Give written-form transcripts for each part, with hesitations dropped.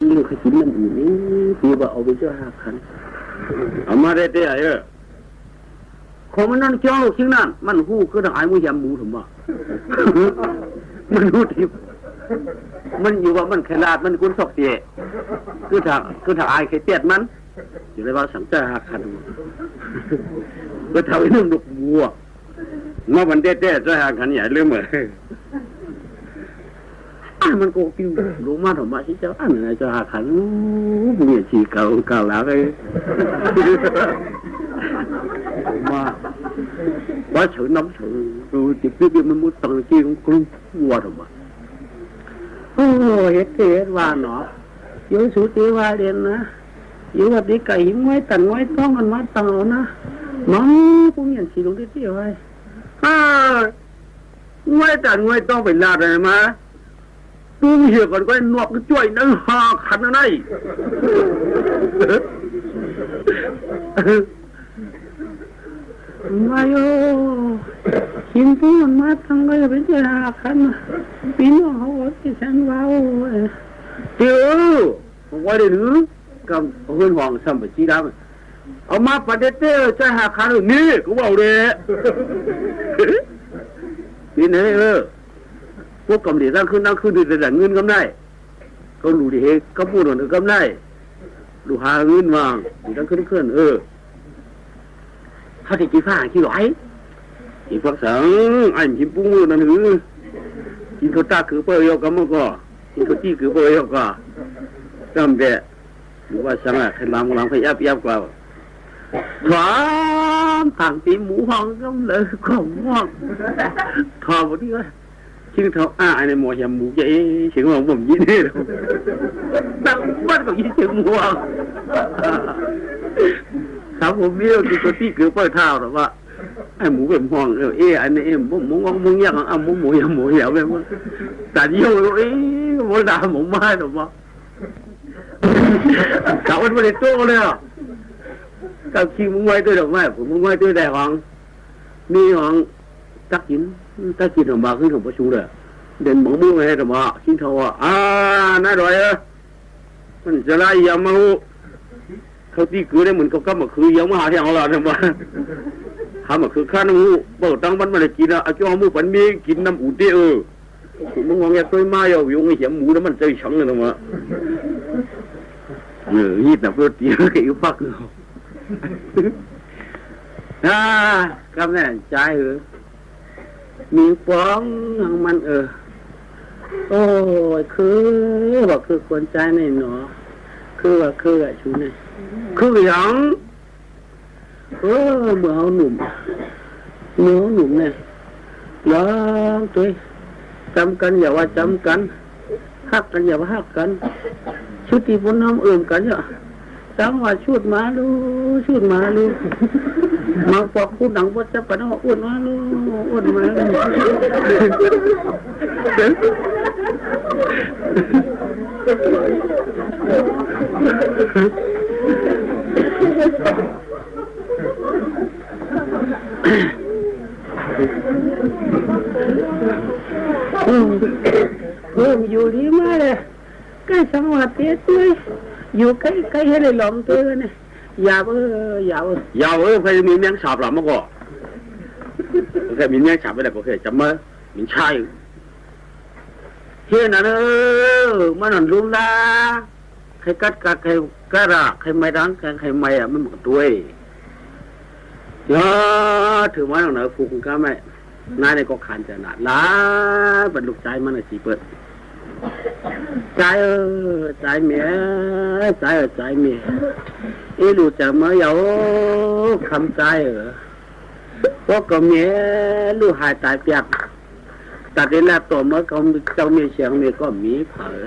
เลี้ยวขกินน้ำอื่นนี่พี่ว่าเอาไปเจ้าหาขันเอามาได้แต่เออของมันนั่นเจ้าสิ่งนั้นมันหู้คือทางไอ้มือยำหมูถูกป่ะมันรู้ทิพมันอยู่ว่ามันขนาดมันกุ้นสอกเสียคือทางไอ้ไข่เตี้ยมันอยู่ในว่าสังเจ้าหาขันก็ทำให้เรื่องดกบัวเมื่อวันเต้ๆเจ้าหาขันใหญ่เรื่องเหมือนมันโกกิ้วรู้มาถมมาที่เจ้าอันไหนเจ้าหาขันบุญเนี่ยชีเก่าแล้วเลยมาว่าเฉยน้ำเฉยดูจิบจิบมันมุดตังกี้ของกลุ่มวัวถมมาโอ้เฮ็ดว่าเนาะอยู่สุติว่าเรียนนะอยู่วัดนี้ไก่หิ้งไว้ตันไว้ต้องกันมาตังแล้วนะน้องบุญเนี่ยชีลงที่ไว้ไว้ตันไว้ต้องเป็นลาดอะไรมาตู้เหี้ยก่อนก็นวกช่วยนั่งหาขันอะไรมาโยหินปูนมาทั้งก็จะเป็นหาขันปีน้องเขาที่ฉันว้าวเดี๋ยวผมว่าเดี๋ยวนี้กับเพื่อนห้องซ้ำไปชี้ดำเอามาประเดี๋ยวจะหาขันนี่กูบอกเลยนี่เนี่ยพวกกำเนิดนั่งขึ้นดูแต่เงินกำไรก็รู้ดีเฮก็พูดว่ากำไรดูหาเงินวางดูนั่งขึ้นเขาจะกินฟ้าขี้ไหลกินฟักสังไอ้หิมปุ้งนั่นหือกินข้าวตาคือเปรี้ยวกันมั้งก็กินข้าวจี้คือเปรี้ยวก็จำเด็ดหรือว่าสังอะให้ลำพยับกว่าความต่างตีหมูห้องก็เลยของห้องทอวันนี้ว่าคิดเขาไอ้ในหมอแหมหมูจะเสียงของผมยิ้มนี่ตั้งบ้านก็ยิ้มเสียงหมูครับผมเลี้ยวกินตัวที่เกลือป้อยเท้าหรอว่าไอ้หมูเป็นห้องอันนี้มุ้งยากอ่ะมุ้งหมูยำแบบว่าแต่เยี่ยวโมดาหมูไม้หรอวะเขาเป็นบริโภคเลยอ่ะกับขี้มุ้งไว้ด้วยดอกไม้ผมมุ้งไว้ด้วยแต่ห้องมีห้องตักกินออกมาขึ้นของประชุมเลยเด่นหมองมือไว้ให้ออกมาชิ้นเท่าน่าร่อยมันจะไล่ยำมาเขาตีกือได้เหมือนกับมาคือยำมาหาที่ของเราเนี่ยมาหามาคือข้าน้ำมูเปิดตั้งมันมาได้กินอ่ะเอาจ้ามูปันมีกินน้ำอุ่นเด้มึงมองแย่ตัวมาอยู่งไอ้เหี้ยหมูแล้วมันใจฉังเลยนะมาฮีดนะเพื่อตีให้อยู่พักกำแน่ใจมีฟ้องมันโอ้ยคือว่าคือคนใจในหนอคือว่าชูนี่คืออย่างเมื่อเอาหนุ่มเนี่ยร้องตัวจำกันอย่าว่าจำกันฮักกันอย่าว่าฮักกันชุดที่พ้นน้ำกันเนี่ยจังว่าชุดมาลูมาปอกพูดหนังว่าจะปะน้องอ้วนมาลูอ้วนมาอยู่ดีมากเลยใกล้สังวาเตี้ยตัวอยู่ใกล้ให้เลยหลงตัวเนี่ยยาวเคยมีแมงสาบหรอเมื่อก่อนเคยมีแมงสาบไปแล้วก็เคยจำมั้ยมีชายเฮียนั่นมันนั่นลุงละใครกัดใครกระราใครไม่ดังใครไม่อ่ะมันหมดด้วยถือว่าหนังฟูกก็ไม่นายในก็ขันจะหนาล้าบรรลุใจมันสีเปิดใจเมียรู้จักเมื่อยาวคำใจพวกก็เมียรู้หายตายเปียกตัดได้แล้วตัวเมื่อเขาเจ้ามีเสียงเมียก็มีเผลอ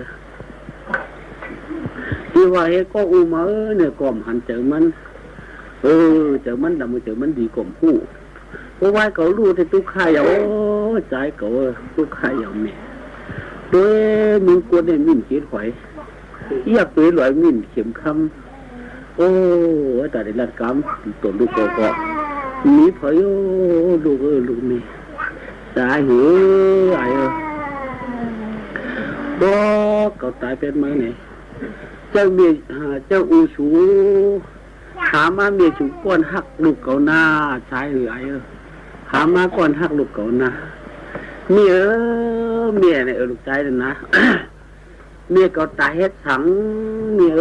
ที่ว่าเฮก็อูมาเนี่ยก่อมหันเจอมันเจอมันดำเจอมันดีกว่าผู้เพราะว่าเขารู้ที่ทุกข์ขายเอาใจเขาทุกข์ขายเอาเมียด้วยมีกวนเนี่ยมิ่นเขียนหอยอยากตัวลอยมิ่นเข็มคำแต่ในรัฐกรรมตัวลูกก็มีเผยลูกนี่ตายหือไอ้ก็ตายเป็นไหมเนี่ย เจ้าเมียเจ้าอูชูหามาเมียชูก้อนหักลูกเก่าหน้าใช้หรือไอ้หามาก้อนหักลูกเก่าหน้าเมียเมียเนี่ยลูกใจเลยนะ เมียเก่าตายเฮ็ดสังเมีย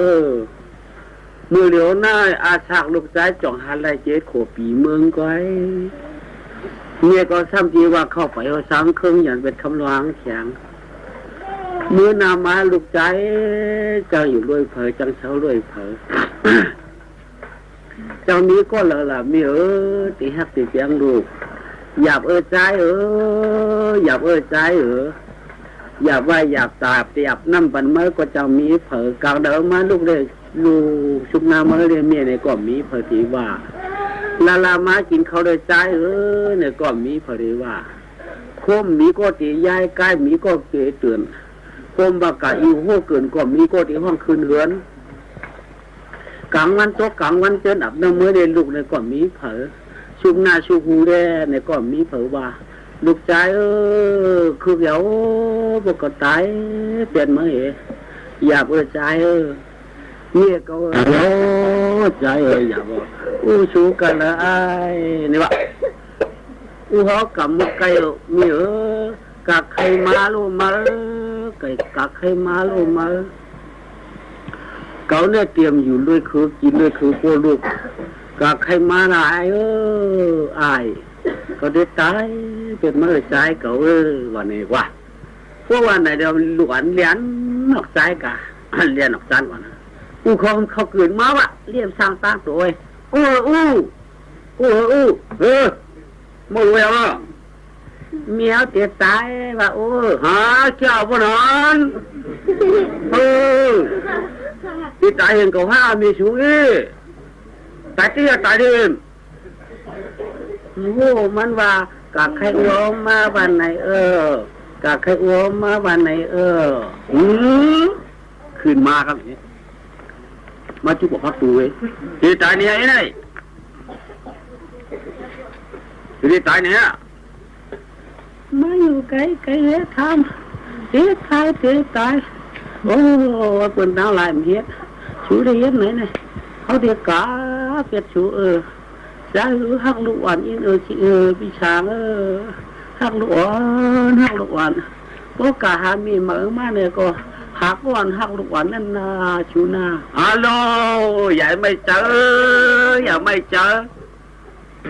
มือเหลียวหน้าอาฉากลูกใจจ่องหันไรเจ็ดขวบปีเมืองก้อยเมียก็ซ้ำจีว่าเข้าไปเอาซ้ำเครื่องอย่างเป็นคำร้องแข็งมือนามาลูกใจเจ้าอยู่รวยเผยจังเช้ารวยเผย เจ้านี้ก็เลยล่ะมีตีฮักตีเปียงลูกหยาบใจหยาบใจหยาบว่าหยาบตาเตียบน้ำปันเมื่อก็เจ้ามีเผยกลางเดิมมาลูกเลยลูกชุกนาเมื่อเรียนเมียเนี่ยก็มีเผยทีว่าลามากินเขาเลยใจเนี่ยก็มีเผยว่าคมมีก็ตีย้ายใกล้มีก็เกยเตือนคมบากาอีโหเกินก็มีก็ตีห้องคืนเหือนกลางวันตกกลางวันเจนอับน้ำมือเรียนลูกเนี่ยก็มีเผยชุกนาชุกหูแดเนี่ยก็มีเผยว่าลูกใจคือเดี๋ยวปกติเปลี่ยนมาอย่าใจเมียก็ใจอย่าบอกชูกันเลยนี่วะเขากำมือไก่มีกักใครมาลูมาไก่กักใครมาลูมาเขาเนี่ยเตรียมอยู่ด้วยคือกินด้วยคือพวกลูกกักใครมาหลายอายก็ได้ตายเป็นเมื่อใจเขาวันนี้ว่าพวกวันไหนเดี๋ยวหลวนเลี้ยนออกใจกะเลี้ยนออกจันก่อนเขาเกิดมาวะเลี้ยงสร้างตั้งตัวมองแล้วเมียวเตี้ยตายว่าหาเจ้าบ่นอนที่ตายเห็นเขาห้ามีชูตายเตี้ยตายเดิมมันว่ากะใครอ้วมมาวันไหนกะใครอ้วมมาวันไหนขึ้นมาครับอย่างนี้มาจุกพักตัวที่ตายเนี่ยไอ้นี่ที่ตายเนี่ยมาอยู่ไกลเฮ็ดทำเฮ็ดตายโอ้คนดาวลายมันเฮ็ดชูได้เฮ็ดไหนเนี่ยเขาเดียกาเปียดชูจะหักลูกอ่อนอินพี่ช้างหักลูกอ่อนก็กะหามีมามาเนี่ยก็หักวันหักลูกวันนั่นนาชูนาฮัลโหลอย่าไม่เจอ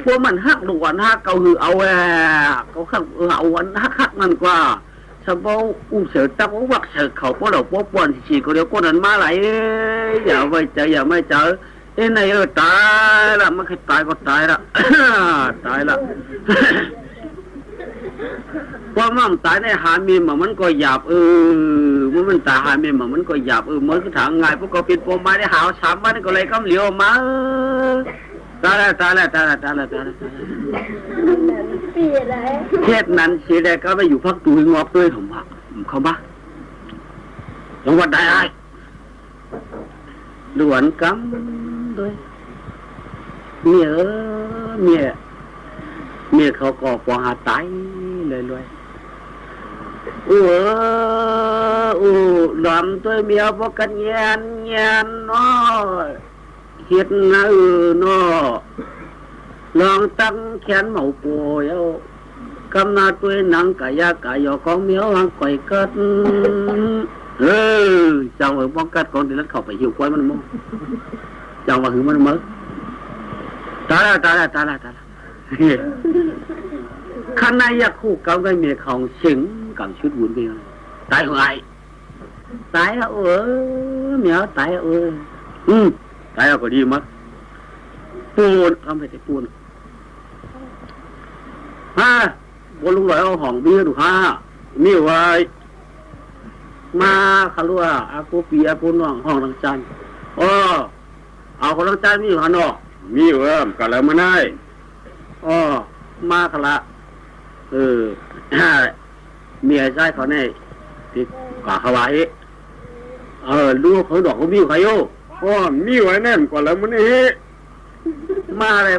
พวกมันหักลูกวันหักเขาหือเอาเขาหักเอาวันหักมันกว่าชาวบ้านเสือตั้งวักเสือเขาพวกเราพวกปวนฉีกเดี๋ยวคนนั้นมาไหลอย่าไม่เจอไอ้ไหนตายละมันคือตายก็ตายละ ตายละว่ามันตายในหามีมันก็หยาบมันตายหามีมันก็หยาบเมื่อคือถางไงพวกก็เป็นปมมาได้หาวสามวันก็เลยกำเหลียวมาตายละเทศนั้นเสียได้ก็ไปอยู่พักตูงอบด้วยผมว่าเขาบ้าจังหวัดใดหลวนกำด้วยเมียเขาก่อปอหาตายเลยดำตัวเมียพวกกันเงียนน้อยเฮ็ดนะน้อลองตั้งแขนเหมาป่วยกำนาตัวหนังกายของเมียวหังก่อยกัดจังป้องกัดก่อนที่รัดเข้าไปหิวควายมันมั้งจังว่าหือมันมั้งตายละข้างในอยากคู่กับเมียของสิงกับชุดวุ่นไปเลยตายของไอ้ตายแล้วเมียวตายตายแล้วก็ดีมั้งปูนทำให้แต่ปูนบนลุงลอยเอาห้องเบี้ยดูมีไว้มาขลุ่ยอากูปีอากูน้องห้องลังจันเอาคนลังจันมีอยู่ข้างนอกมีกันแล้วมาได้มาขละเมียใจเขาเนี่ยที่กาเขาไว้ลูกเขาดอกเขามีใครโย่มีไว้แน่นกว่าแล้วมันนี่มาเลย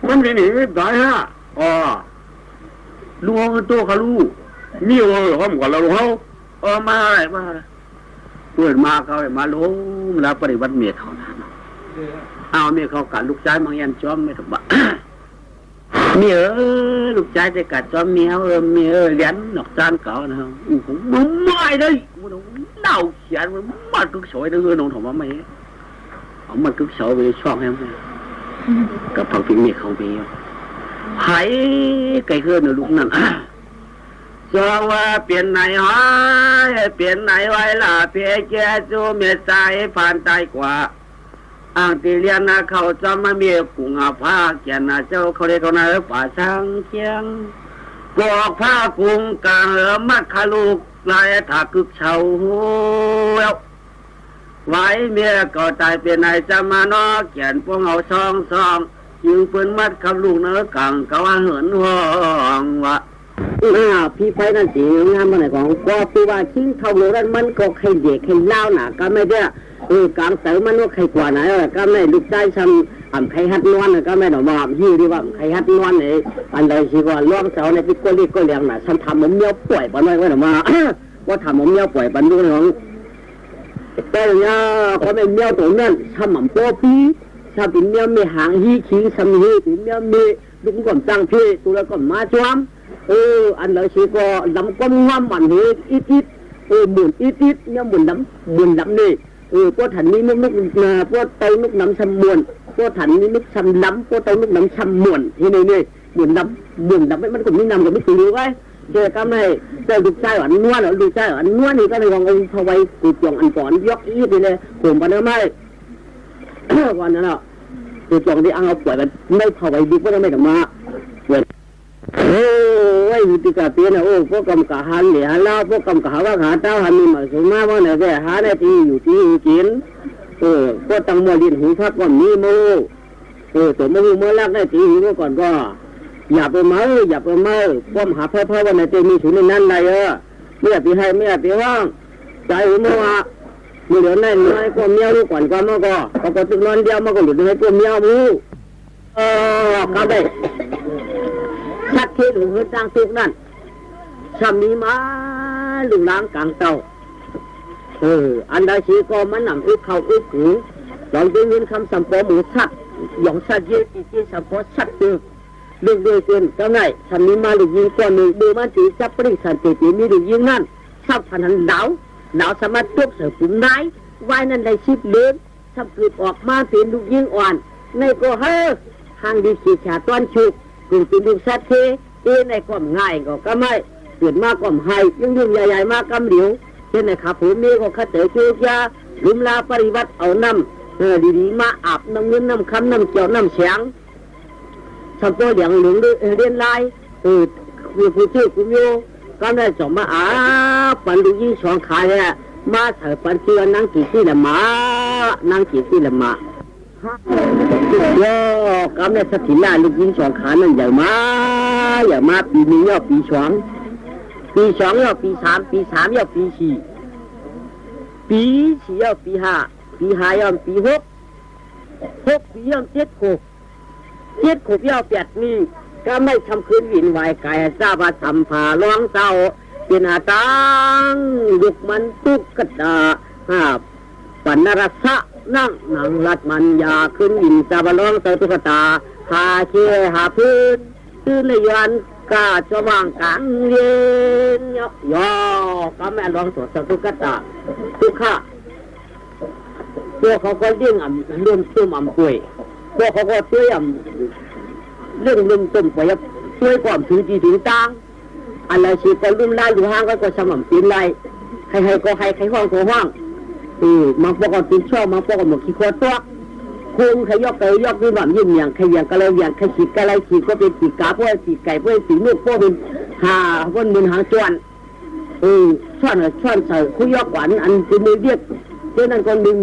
มันมีหนีได้ลูกตัวเขาลูกมีไว้ห้องกว่าเราเขามาเลย เปิดมาเขามาล้มแล้วปฏิวัติเมียเขาเอาเมียเขากัดลูกชายมังยันจอมไม่ถูกบ้าเมียลูกชายจะกัดจอมเมียเมียเลี้ยนนอกจานเก่านะครับมึงไม่ได้มึงเน่าเขียนมึงมัดกึกสวยด้วยน้องถมว่าไม่เอามันกึกสวยไปช่องให้มึงกับผักฝีเมียเขาไปหายไก่เคลื่อนลูกนั่นจะว่าเปลี่ยนไหนฮะเปลี่ยนไหนไว้ล่ะเพียแก่จูเมียใจผ่านใจกว่าอ่างตีเลียนนะเขาจะมาเมียกุงอาผ้าเกียนนะเจ้าเขาเรียกเขานะป่าช้างเชียงกอกผ้ากุงกลางมัดขาลูกลายถากึกเฉาไว้เมียก็ตายเป็นไหนจะมานอเขียนพวกเอาซองยิงปืนมัดขับลูกเนื้อกังเขาว่าเหินห้องวะพี่ไปนั่นสิงานมาไหนของก็พี่ว่าทิ้งเท่าโลนั้นมันก็ใครเด็กใครเล่าหนาก็ไม่ได้กลางเสามันว่าใครกว่าไหนก็ไม่ลูกได้ทำใครฮัดนวลก็ไม่หนอมายี่ดีว่าใครฮัดนวลเนี่ยอันใดสิว่าล่วงเสาในที่ก็เรียกก็เลี้ยงน่ะฉันทำมันเมียวป่วยปนไว้หนอมาว่าทำมันเมียวป่วยปนดูของแต่เนี่ยเขาไม่เมียวตัวนั้นทำมันโป๊ปีทำเป็นเมียวมีหางฮีคิงทำฮีเป็นเมียวมีลุงก่อนจังพี่ตัวแล้วก็มาจวมอันใดสิก็ลำก้มง่ำมันเฮอิดหมุนอิดเนี่ยหมุนน้ำนี่พวกถันนี้นึกพวกเตานึกน้ำชำมวนพวกถันนี้นึกชำล้ำพวกเตานึกน้ำชำมวนที่นี่หมุนน้ำมันก็ไม่นำกับไม่ตีไว้เจอก็ไม่เจอดูใจอันนวลดูใจอันนวลนี่ก็เลยขององค์พวัยกุจงอันก่อนยกอีไปเลยผมปนไม่วันนั้นอ่ะกุจงที่เอาป่วยมันไม่พวัยดีก็ไม่ถึงมาวิธีการเปลี่ยนพวกกำกับหันเหลี่ยหันเล่าพวกกำกับหาว่าหาเต้าหันมีมาสมาว่าเนี่ยแกหาได้ที่อยู่ที่กินพวกตังมัวดินหูพักก่อนมีมูตัวมือลักได้ที่หูก่อนก็อย่าไปเมาป้อมหาเพ่อว่าในเตมีถุนนั้นไรไม่อยากตีให้ไม่อยากตีว่างใจหูมัวมือเหลือแน่นน้อยก็เมียวก่อนก็มันก็ตึกนอนเดียวมันก็หลุดให้ตัวเมียวมูก็ได้ชัดเจนหลวงพ่อจ้างตุกนั่นชำนี้มาลุงล้างกลางเตาอันใดชีก็มันนำอึเขาอึหูลองได้ยินคำสัมปอหมูชัดหยองชัดเยอะที่สัมปอชัดตึกเรื่องเดือดเกินเจ้าไหนชำนี้มาลุงยิงก่อนหนึ่งดูมันจีจับปริสันติปีมีลุงยิงนั่นชับพันหันดาวสามารถตุกเสือปุ่มนายไว้นั่นได้ชิบเดินชับเกิดออกมาเป็นลุงยิงอ่อนในก็เฮ้ทางดีขีดขาต้นชุกกลุ่มเป็นลูกสัตว์ในความง่ายก็ไม่เกิดมากความให้ยุ่งใหญ่ๆมากกำเหลียวเช่นในขาผูมีก็ขัดเตะเชียาลุมลาปริวัติเอาน้ำดีๆมาอาบน้ำเงินน้ำคำน้ำเจียวน้ำแฉงชาวตัวอย่างหลวงเรียนลายผู้ชื่อกุมโยก็ได้ส่งมาปันดูยิ่งสองขาเนี่ยมาเถิดปันเชื่อนั่งกี่ที่ละมานั่งกี่ที่ละมาก็ในสถินาลูกยิงสองขานั่นใหญ่มาปีนี้ย่อปีสองย่อปีสามย่อปีสี่ย่อปีห้าย่อปีหกปีย่อเจ็ดขบย่อแปดนี่ก็ไม่ทำคืนวินไหวกายทราบว่าทำผ่าร้องเศร้าเป็นอาตังยุกมันตุกกระดาปันนรสะนั่งรัดมันยาขึ้นวินซาบลองเตตุกตาหาเชหาพื้นตื้นในยันกาจะวางกลางเย็นย่อก็แม่ลองสวดเตตุกตาทุกข้าตัวเขาก็เลี้ยงเรื่องตุ้มป่วยตัวเขาก็ช่วยเรื่องตุ้มป่วยช่วยความถือจีถึงตังอะไรชีก็รุ่มไล่อยู่ห้างก็สม่ำตีนไล่ใครก็ใครห้องก็ห้องมาพวกกันตีนช่อมาพวกกันหมดขี้โคตรตัวคุงใครยกด้วยแบบยิ่งอย่างใครอย่างก็เลยอย่างใครฉีกก็เลยฉีกก็เป็นฉีกกาพวกฉีกไก่พวกฉีกลูกพวกเป็นหาพวกมันหางจวนช่อนใส่คุยยกหวานอันจะมีเรียกเจ้านั่นคนหนึ่ง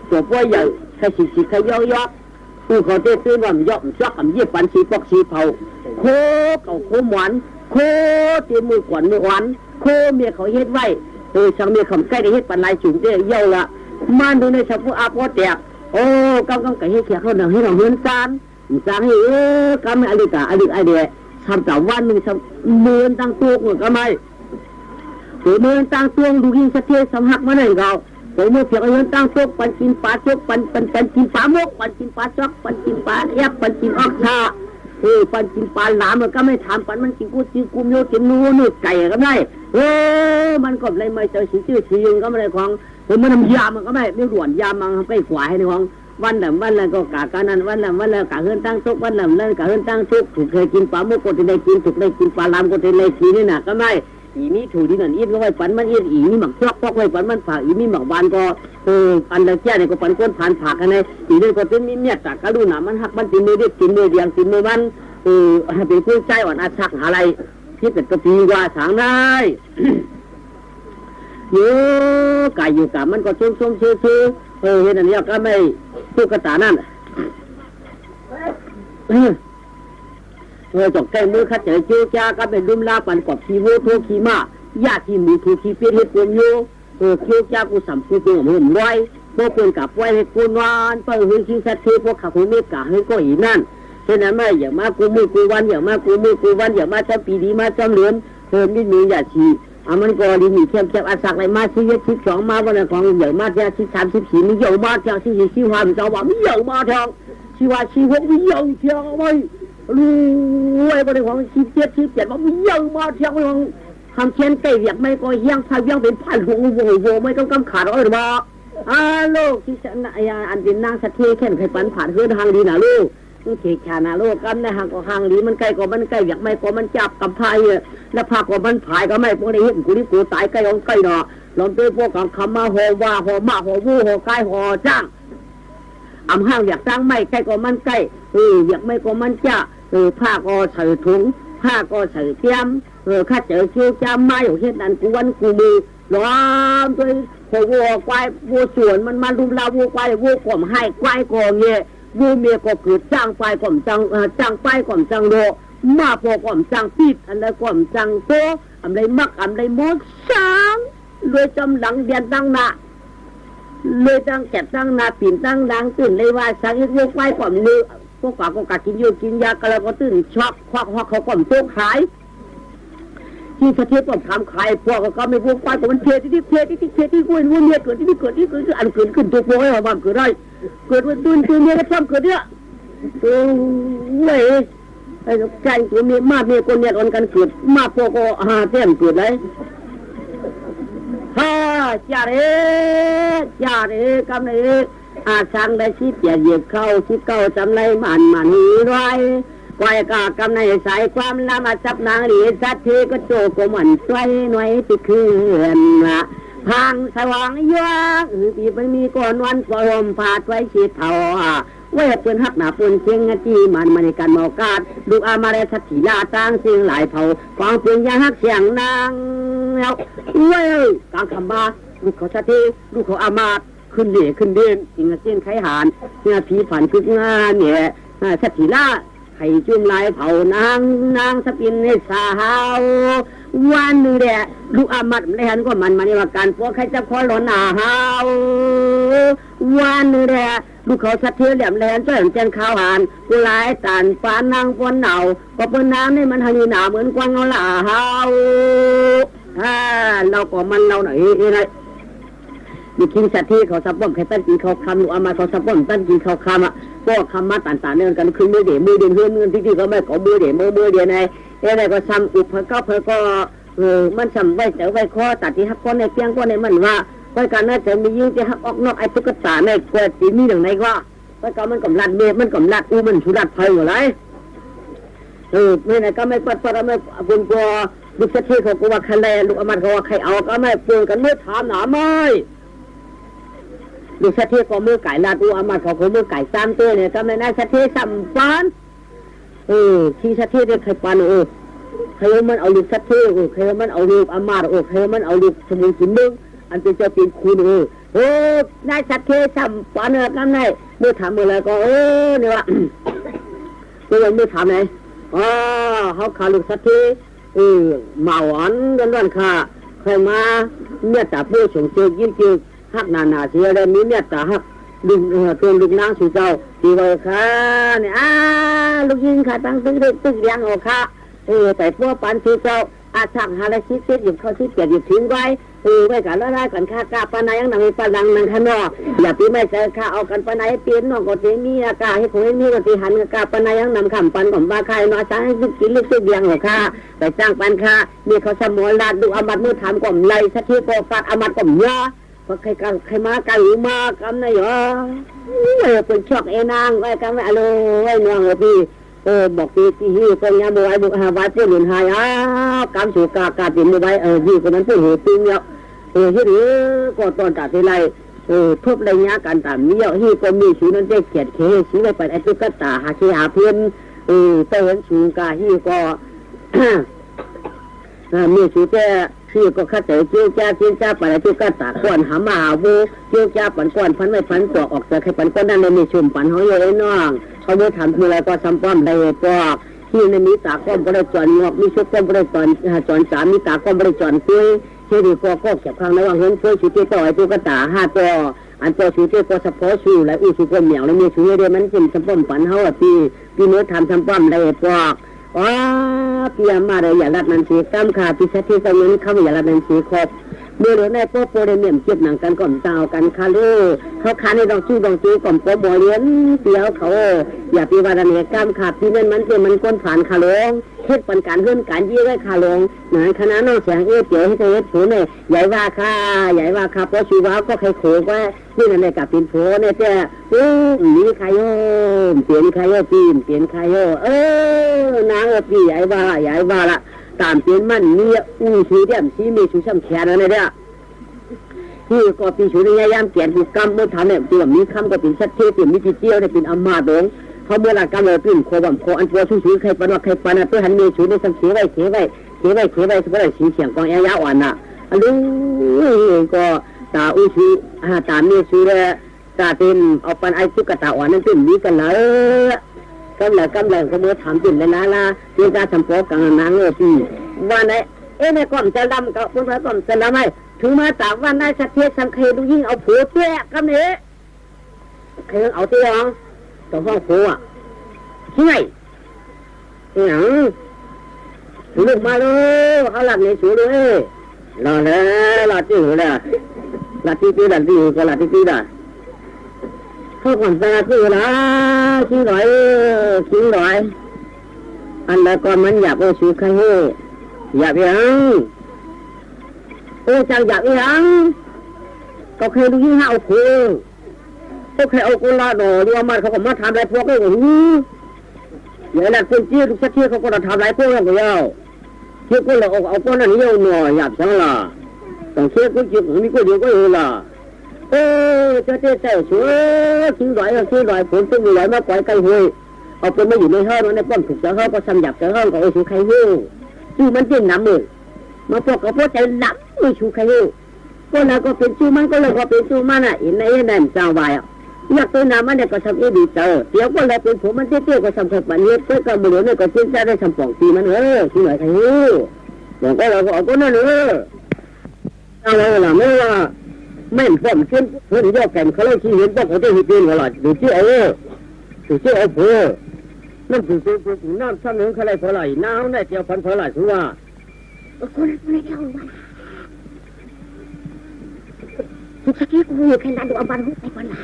ตัวพวกใหญ่ใครฉีกใครยกเขาเต้นแบบยกจักอันเยี่ยปันฉีปอกฉีเผาโคเอาโคหวานโคเตี้ยมือขวัญมือหวานโคเมียเขาเฮ็ดไว้ช่างเมียขำใกล้ได้เฮ็ดปันลายจุ่มเตี้ยเย่าละมันดูในชักผู้อาพอแตกกำไก่ให้เขียเขาหนังให้เราเฮือนจานให้กำไม่อะไรกะอะไรไอเดียทำแต่วันหนึ่งทำเมือนตั้งตัวก็ไม่เมือนตั้งตัวดูยิ่งสะเทือนสำหักมาหน่อยเรา ผมเมื่อเพียงเงินตั้งซกปันกินปลาซกปันกินปลาหมกปันกินปลาซอกปันกินปลาแอบปันกินออกชาปันกินปลาหลามมันก็ไม่ถามปันมันกินกูจีกูโยกินนูไก่ก็ได้มันก็เลยไม่เจอชื่อชื่อก็ไม่ได้ของมันทำยามันก็ไม่ด่วนยามันไปขวายในของวันแล้วก็กะการนั้นวันแล้วกะเฮือนตั้งซกวันแล้วกะเฮือนตั้งซกถูกเคยกินปลาหมกก็ได้กินถูกได้กินปลาหลามก็ได้กินนี่น่ะก็ไม่อีนี่ถูที่นั่นอีก็ไว้ปันมันอีนี่หมักซอกไว้ปันมันผักอีนี่หมักบานก็อันเดียวแก่เนี่ยก็ปันก้นผ่านผักกันเลยอีนี่ก็เป็นมีเมียจากกระดูหนามันหักมันตีมือเด็กตีมือเดียงตีมือมันเป็นผู้ใจอ่อนอาชักหาอะไรที่เป็นกระปีว่าสางได้เยอะกายอยู่กับมันก็ชุ่มชื่อเห็นอันนี้ก็ไม่ตู้กระตานั่นจอกแก้มือขัดเจอเจ้าจ้าก็เป็นรุ่มลาปันกอบขี้โวโทขี้มาญาติที่มือถูกขี้เฟี้ยเฮ็ดกวนโยเจ้าจ้ากูสัมผัสกูเหมือนไว้พวกเป็นกับไว้ให้กูนอนเปิดหื้อชิ้นสัตว์ที่พวกขับหุ่นเมกะให้ก็อีนั่นฉะนั้นไม่อย่างมากูมือกูวันอย่างมากูมือกูวันอย่างมาจำปีดีมาจำเหลือนมิดมืออย่าฉีมันก็ดีมีเข้มอาศักอะไรมาชี้เย็ดชี้สองมาวันของอย่างมาเท่าชี้34มีเยอะมาเท่าชี้5มีเจ้าว่ามีเยอะมาเท่าชี้ว่าชี้6มีเยอะเท่าไว้รู้ไอ้คนของชี้7ว่ามีเยอะมาเท่าของทำเช่นไก่เวียกไม่ก็เฮี้ยงพาเฮี้ยงเป็นพันหัวไม่ก็กำขาดหรือเปล่าลูกที่ฉันอันเป็นนางสัตย์แค่ไหนปันผ่านเฮือนทางดีนะลูกเขตชานาโลกันในห่างก็ห่างดีมันใกล้ก็มันใกล้อยากไม่ก็มันจับกับพายแล้วพาก็มันผายก็ไม่พวกนี้เห็นกูนี่กูตายใกล้ของใกล้เนาะลองตัวพวกของคำมาหัวว่าหัวมาหัววูหัวใกล้หัวจ้างห้างอยากจ้างไม่ใกล้ก็มันใกล้อยากไม่ก็มันจะผ้าก็ใส่ถุงผ้าก็ใส่เทียมข้าเจอเชี่ยวจ้าไม่อยู่เช่นนั้นกูวันกูมือล้อมด้วยหัววัวควายวัวสวนมันมาลุมลาวัวควายวัวก่อมให้ควายก่อเงี้ยวูเมียก็เกิดจ้างไปก่อมจ้างไปก่อมจ้างโลมาพอก่อมจ้างปิดอันใดก่อมจ้างโตอันใดมักอันใดมดช้างเลยจำหลังเดียนตั้งหน้าเลยตั้งแก็บตั้งหน้าปิ่นตั้งดังตื่นเลยว่าสังเกตวัวควายก่อมเนื้อพวกก็กินโยกินยาก็แล้วก็ตื่นช็อกควักเขาก่อมโตขายที่ประเทศก็ทำขายพวกก็ไม่วัวควายก็มันเพที่กูเห็นวัวเมียเกิดที่เกิดอันเกิดขึ้นตัวพวกให้ความเกิดได้เกิดวันตื่นเมียก็ทำเกิดเนี่ยเว้ยไอ้ใจตัวเมียมาเมียคนเนี่ยอนกันเกิดมาพวกก็เต็มเกิดเลยจ่าเร่กำเนิดช่างได้ชิดเหยียบเข้าชิดเก้าจำไรมันหีไรควายกากำในสายความละมาจับนางหลีสัตว์เทก็โจกมันสวยหน่วยติดเขื่อนละทางสว่างยักที่ไม่มีก่อนวันปลอมผาดไว้ชีดเท่าไว้เปืนหักหนาปืนเชียงจีมันในการมอกาดลูกอามาเรสัตถีลาตั้งเสียงหลายเผากองปืนยาหักเสียงนางแล้วเว้ยกลางคำบาลูกเขาสัตถีลูกเขาอามาขึ้นเด่ขึ้นเด่นจิงเส้นไขหานเนี่ยผีฝันคึกงานเนี่ยสัตถีลาไข่จุ่มลายเผานางสปินในสาววันนึงแหละลูกอามัดไม่หันก็มันในว่าการพวกใครจะคอยหลอนหนาเฮาวันนึงแหละลูกเขาสัตว์เทียแหลมแหลมเจ้าเจนข้าวหานกูหลายตานฟ้านางปนเหนาก็เป็นน้ำนี่มันหันหนาเหมือนกวางเงาหล่าเฮาเราก็มันเราหน่อยนี่มีกินสัตว์ที่เขาสับป้อมใครตั้งกินเขาคำลูกอามาเขาสับป้อมตั้งกินเขาคำพวกคำมาต่างๆเนี่ยกันคือมือเดี่ยมือเดียนเฮือนเงินที่เขาไม่ขอมือเดี่ยมือเดียนในก็ซ้ำอุบเพอก็มันซ้ำไว้เจอไว้ข้อตัดที่ฮักก้อนในเพียงก้อนในมันว่าไว้การน่าจะมียิ่งจะฮักออกนอกไอ้ตุ๊กตาในกวดตีมีอย่างไรก็ไว้การมันกำลัดเมฆมันกำลัดมันชุดัดไฟอยู่ไรไม่ไหนก็ไม่ปัดไม่บุญกลัวลูกสัตว์ที่เขาก็ว่าใครแลลูกอามันเขาว่าใครเอาก็ไม่ปนกันไม่ถามหนาไม่ดูสัตว์ที่ก็มือไก่ลาดูอามาเขาก็มือไก่ซ้ำตัวเนี่ยก็ไม่น่าสัตว์ที่ซ้ำปันที่สัตว์ที่ได้ใครปันใครมันเอาลูกสัตว์ที่ใครมันเอาลูกอามาใครมันเอาลูกสมุนกินมึงอันเป็นเจ้าปีนคุณนายสัตว์ที่ซ้ำปันเนี่ยกันไหนเมื่อถามเมื่อไรก็เนี่ยว่าตัวเมื่อถามไหนเขาขาลูกสัตว์ที่เมาอันกันค่ะใครมาเนี่ยจับผู้ส่งเจอยิ้มจืดฮักนาเสียเลยมีเนี่ยตาฮักดึงตัวลูกนางสู่เจ้าตีไว้ค่ะเนี่ยลูกยิงค่ะตั้งตึกเลี้ยงออกค่ะแต่พวกปันสู่เจ้า อาสั่งหาอะไรชี้เสียหยุดเขาชี้เกียรหยุดทิ้งไว้ไว้กันแล้วได้กันค่ากาปนายยังนำไปปลังนังขนอกอย่าปีไม่ใช่ข้าเอากันปนายเปลี่ยนน้องก็เตมีอากาให้ผมให้มีก็ตีหันกาปนายยังนำคำปันของบ้าใครน้อยช้างให้ลูกกินลูกซื้อเบียงหัวข้าแต่จ้างปันข้ามีเขาสมอลาดดูอามัดมือถามก่อมไล่สักทีก็ฟาดอามัดก่อมยาเพราะใครมาไก่มากำนายอ๋อเป็นช็อกเอนางไว้กันอะไรไว้น้องพี่บอกตีที่คนยาบวยบุกหาวัดเพื่อนหนุนหายการสู่กาติมไว้ยี่คนนั้นเพื่อนหัวตึงเนี่ยที่หรือก็ตอนตัดที่ไรทุบอะไรเงี้ยการตามนี้ที่ก็มีชูนั้นได้เขียนเคชี้ไว้ไปไอ้ตุ๊กตาหาเชียเพื่อนเตือนชูกาที่ก็มีชูแต่ที่ก็ข้าเจ๋อเจียวจ้าเจียวจ้าไปแล้วที่ก็ตาก้อนหามาบูเจียวจ้าปันก้อนพันไม่พันตัวออกจากใครปันก้อนนั่นเลยมีชุมปันเขาอยู่ไอ้น้องเขาเมื่อทำคืออะไรก็ซ้ำป้อมได้ปอกที่ในมีตาก้อนบริจรงอกมีชุดก้อนบริจรสามมีตาก้อนบริจรคุยที่ดีก็เก็บข้างระหว่างเงินคุยชุดที่ต่อยตุ๊กตา5 ตัวอันตัวชุดที่ก็เฉพาะชูและอุ้ยชุดก้อนเหนียวแล้วมีชุดเดียวมันเป็นซ้ำป้อมปันเขาพี่เมื่อทำซ้ำป้อมได้ปอกเปียมาเลยอย่าลัดนันสีกำขาพิเศษที่ตรงนี้เขาอย่าลัดนันสีครบเมื่อเดี๋ยวในโป๊ะโปรเมียมเก็บหนังกันก่อนเจ้ากันคาเล่เขาคาในดอกชื่อดอกจีก่อนโป๊ะบ่อเลี้ยนเปียวเขาอย่าปีวาระเนียกำขาที่นั่นมันเป็นมันก้นผ่านคาลงเฮ็ดปันการเฮือนการยี่ไว้คาลงหนังคณะน้องเสียงเตี๋ยวให้เธอเฮ็ดผูเนี่ยใหญ่ว่าค่าเพราะชีวะก็ใครโขกว่านี่นั่นเลยกับปิ่นโผเนี่ยแต่มีใครโยเปลี่ยนใครโยปีนเปลี่ยนใครโยนางปีใหญ่ว่าละตามเปลี่ยนมันมีชูเดียมชีมีชูช่ำแขนอะไรเนี่ยที่ก็ปีชูในยามเกียรติกรรมเมื่อทำเนี่ยตัวมีคำก็เป็นชัดเจนมีจิตเจียวได้เป็นอามาดงเขาเมื่อหลักการเลยปิ้นโคบัมโคอันตัวชูใครปันว่าใครปันตัวหันมีชูในสังเกตไว้สมมติว่าสีเสียงกองยาวอ่อนน่ะอันนี้ก็ตาชูตามีชูเลยตาเป็นเอาปันไอซุกตาอ่อนนั่นเป็นนี้กันเลยกำลังก็เมื่อถามเป็นเลยนะเรื่องการทำโป๊กลางนางปีวันไหนในก่อนจะดำกับคนละก่อนจะดำไหมถึงมาตามวันได้สักเทียสังเคดูยิ่งเอาผัวเตี้ยกันเนี่ยเคยเอาเตี้ยต้องห้องผัวที่ไหนอย่างลูกมาเลยเขาหลับในสูเลยรอเลยรอที่หูเลยรอที่ก็รอที่ได้เขาก่อนจะที่ละชิ้นหน่อยอันแล้วก็มันอยากเอาชูใครอยากยังจังอยากยังก็เคยดูยิ่งเอาผัวก็เคยเอาคนละหน่อดูมาเขาก็มาทำอะไรพวกนี้อย่างนั้นคนจี้ทุกที่เขาก็ทำอะไรพวกนี้ก็ยาวเชื่อคนเราเอาคนนั้นเยอะหน่อยหยาบจังล่ะต้องเชื่อคนจีบผมนี่ก็เยอะก็เยอะล่ะจะเจ๊ชัวซื้อหน่อยผลซื้อหน่อยมากกว่าไก่ห้วยเอาเป็นไม่อยู่ในห้องในป้อมถูกจะห้องก็ซ้ำหยับจะห้องก็เอาชูใครอยู่ชื่อมันเป็นน้ำมือมาพวกก็พวกใจหนักไม่ชูใครอยู่ก็แล้วก็เป็นชูมันก็เลยก็เป็นชูมันอ่ะอินในนั่นเจ้าใบอ่ะอยากตัวน้ำมันเนี่ยก็ทำให้ดีเจอเดี๋ยวก็เลยเป็นผมมันเตี้ยก็ทำขัดปันเย็บก็มือเนี่ยก็เตี้ยได้ทำป่องตีมันที่ไหนใครอยู่บอกก็เราก็เอาก็นั่นเอาเลยล่ะไม่ว่าไม่ป้อมเช่นเพื่อนยอดแก่เขาเลยที่เห็นป้อมเขาได้หิบเป็นหัวหลอดดูที่เอาเพื่อนั่นคือน้ำซ้ำหนึ่งเขาเลยพอไหลน้ำได้เจียวพันพอไหลถือว่าคนละเจ้าวันทุกสักทีกูแค่นั้นดูเอาบันหุบไปวันละ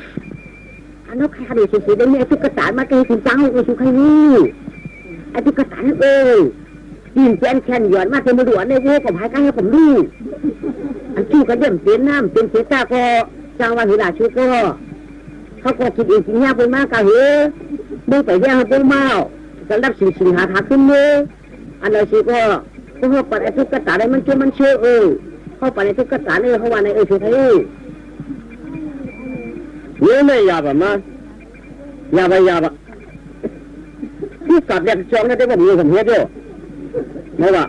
อันนั้นใครขนาดสุดๆได้เนี่ยตุ๊กตามาเกยถึงจังกูชูใครนี่ไอ้ตุ๊กตานั่นยินแขนหย่อนมาเต็มหัวในวัวกับหายกันให้ผมดูอันที่ก็เยี่ยมเป็นน้ำเป็นเสียตาก็จังวันหิลาชูก็เขาก็คิดเองจริงๆเป็นมากกะเหรอไม่ไปแย่งเป็นเมาจะรับสิ่งหาทางขึ้นเลยอันนั้นชีก็เขาปัดไอ้ตุ๊กตาได้มันช่วยมันเชื่อเขาปัดไอ้ตุ๊กตาเนี่ยเขาว่าในชูใครนี่ไม่ยาบมั้ยยาบที่กลับเรียกจองได้แบบนี้ผมเห็นด้วยไม่ว่า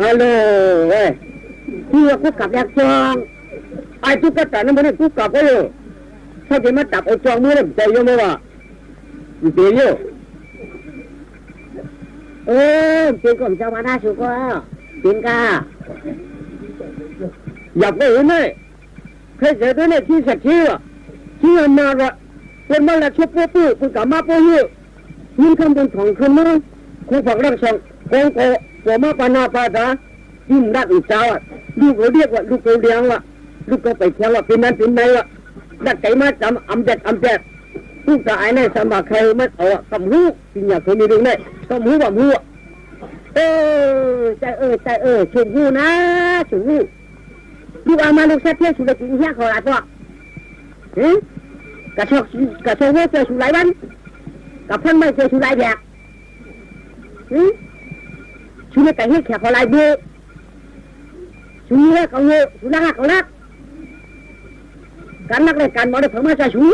ฮัลโหลที่กูกลับเรียกจองไอ้ตุ๊กตานั่นมันกูกลับไปเลยถ้าจะมาจับไอ้จองมือเนี่ยใจเยอะไหมวะเดี๋ยวเป็นกลุ่มชาวบ้านชูก็เป็นกาอยากได้ไหมเคยเจอเนี่ยที่สักทีอ่ะที่อันมาละเป็นมาละชุบปุ๊บคุณกลับมาปุ๊บยินคำบนของคืนมั้งคุณฝักรักส่งคงโก ผมมาปนาปาตายิ่งรักอีกเจ้าลูกเขาเรียกว่าลูกเขาเลี้ยงว่าลูกเขาไปเที่ยวว่าเป็นนั้นเป็นไหนว่าดักใจมาจำอำแจกลูกตาไอ้เนี่ยสมัครใครมันเอาคำหูจริงอยากเคยมีเรื่องเนี่ยคำหูแบบหูใจฉุนหูนะฉุนหูลูกเอามาลูกเสียเที่ยวฉุนเลยจริงเหี้ยเขาหลายตัวกระชอกหัวเจอฉุนหลายวันกับพันไม่เจอฉุนหลายแดกฉุนเลยแต่เหี้ยแขกเขาหลายเบื่อฉุนเหี้ยเขาเหี้ยฉุนรักเขารักการรักเลยการมองได้เพิ่มมาจากฉุน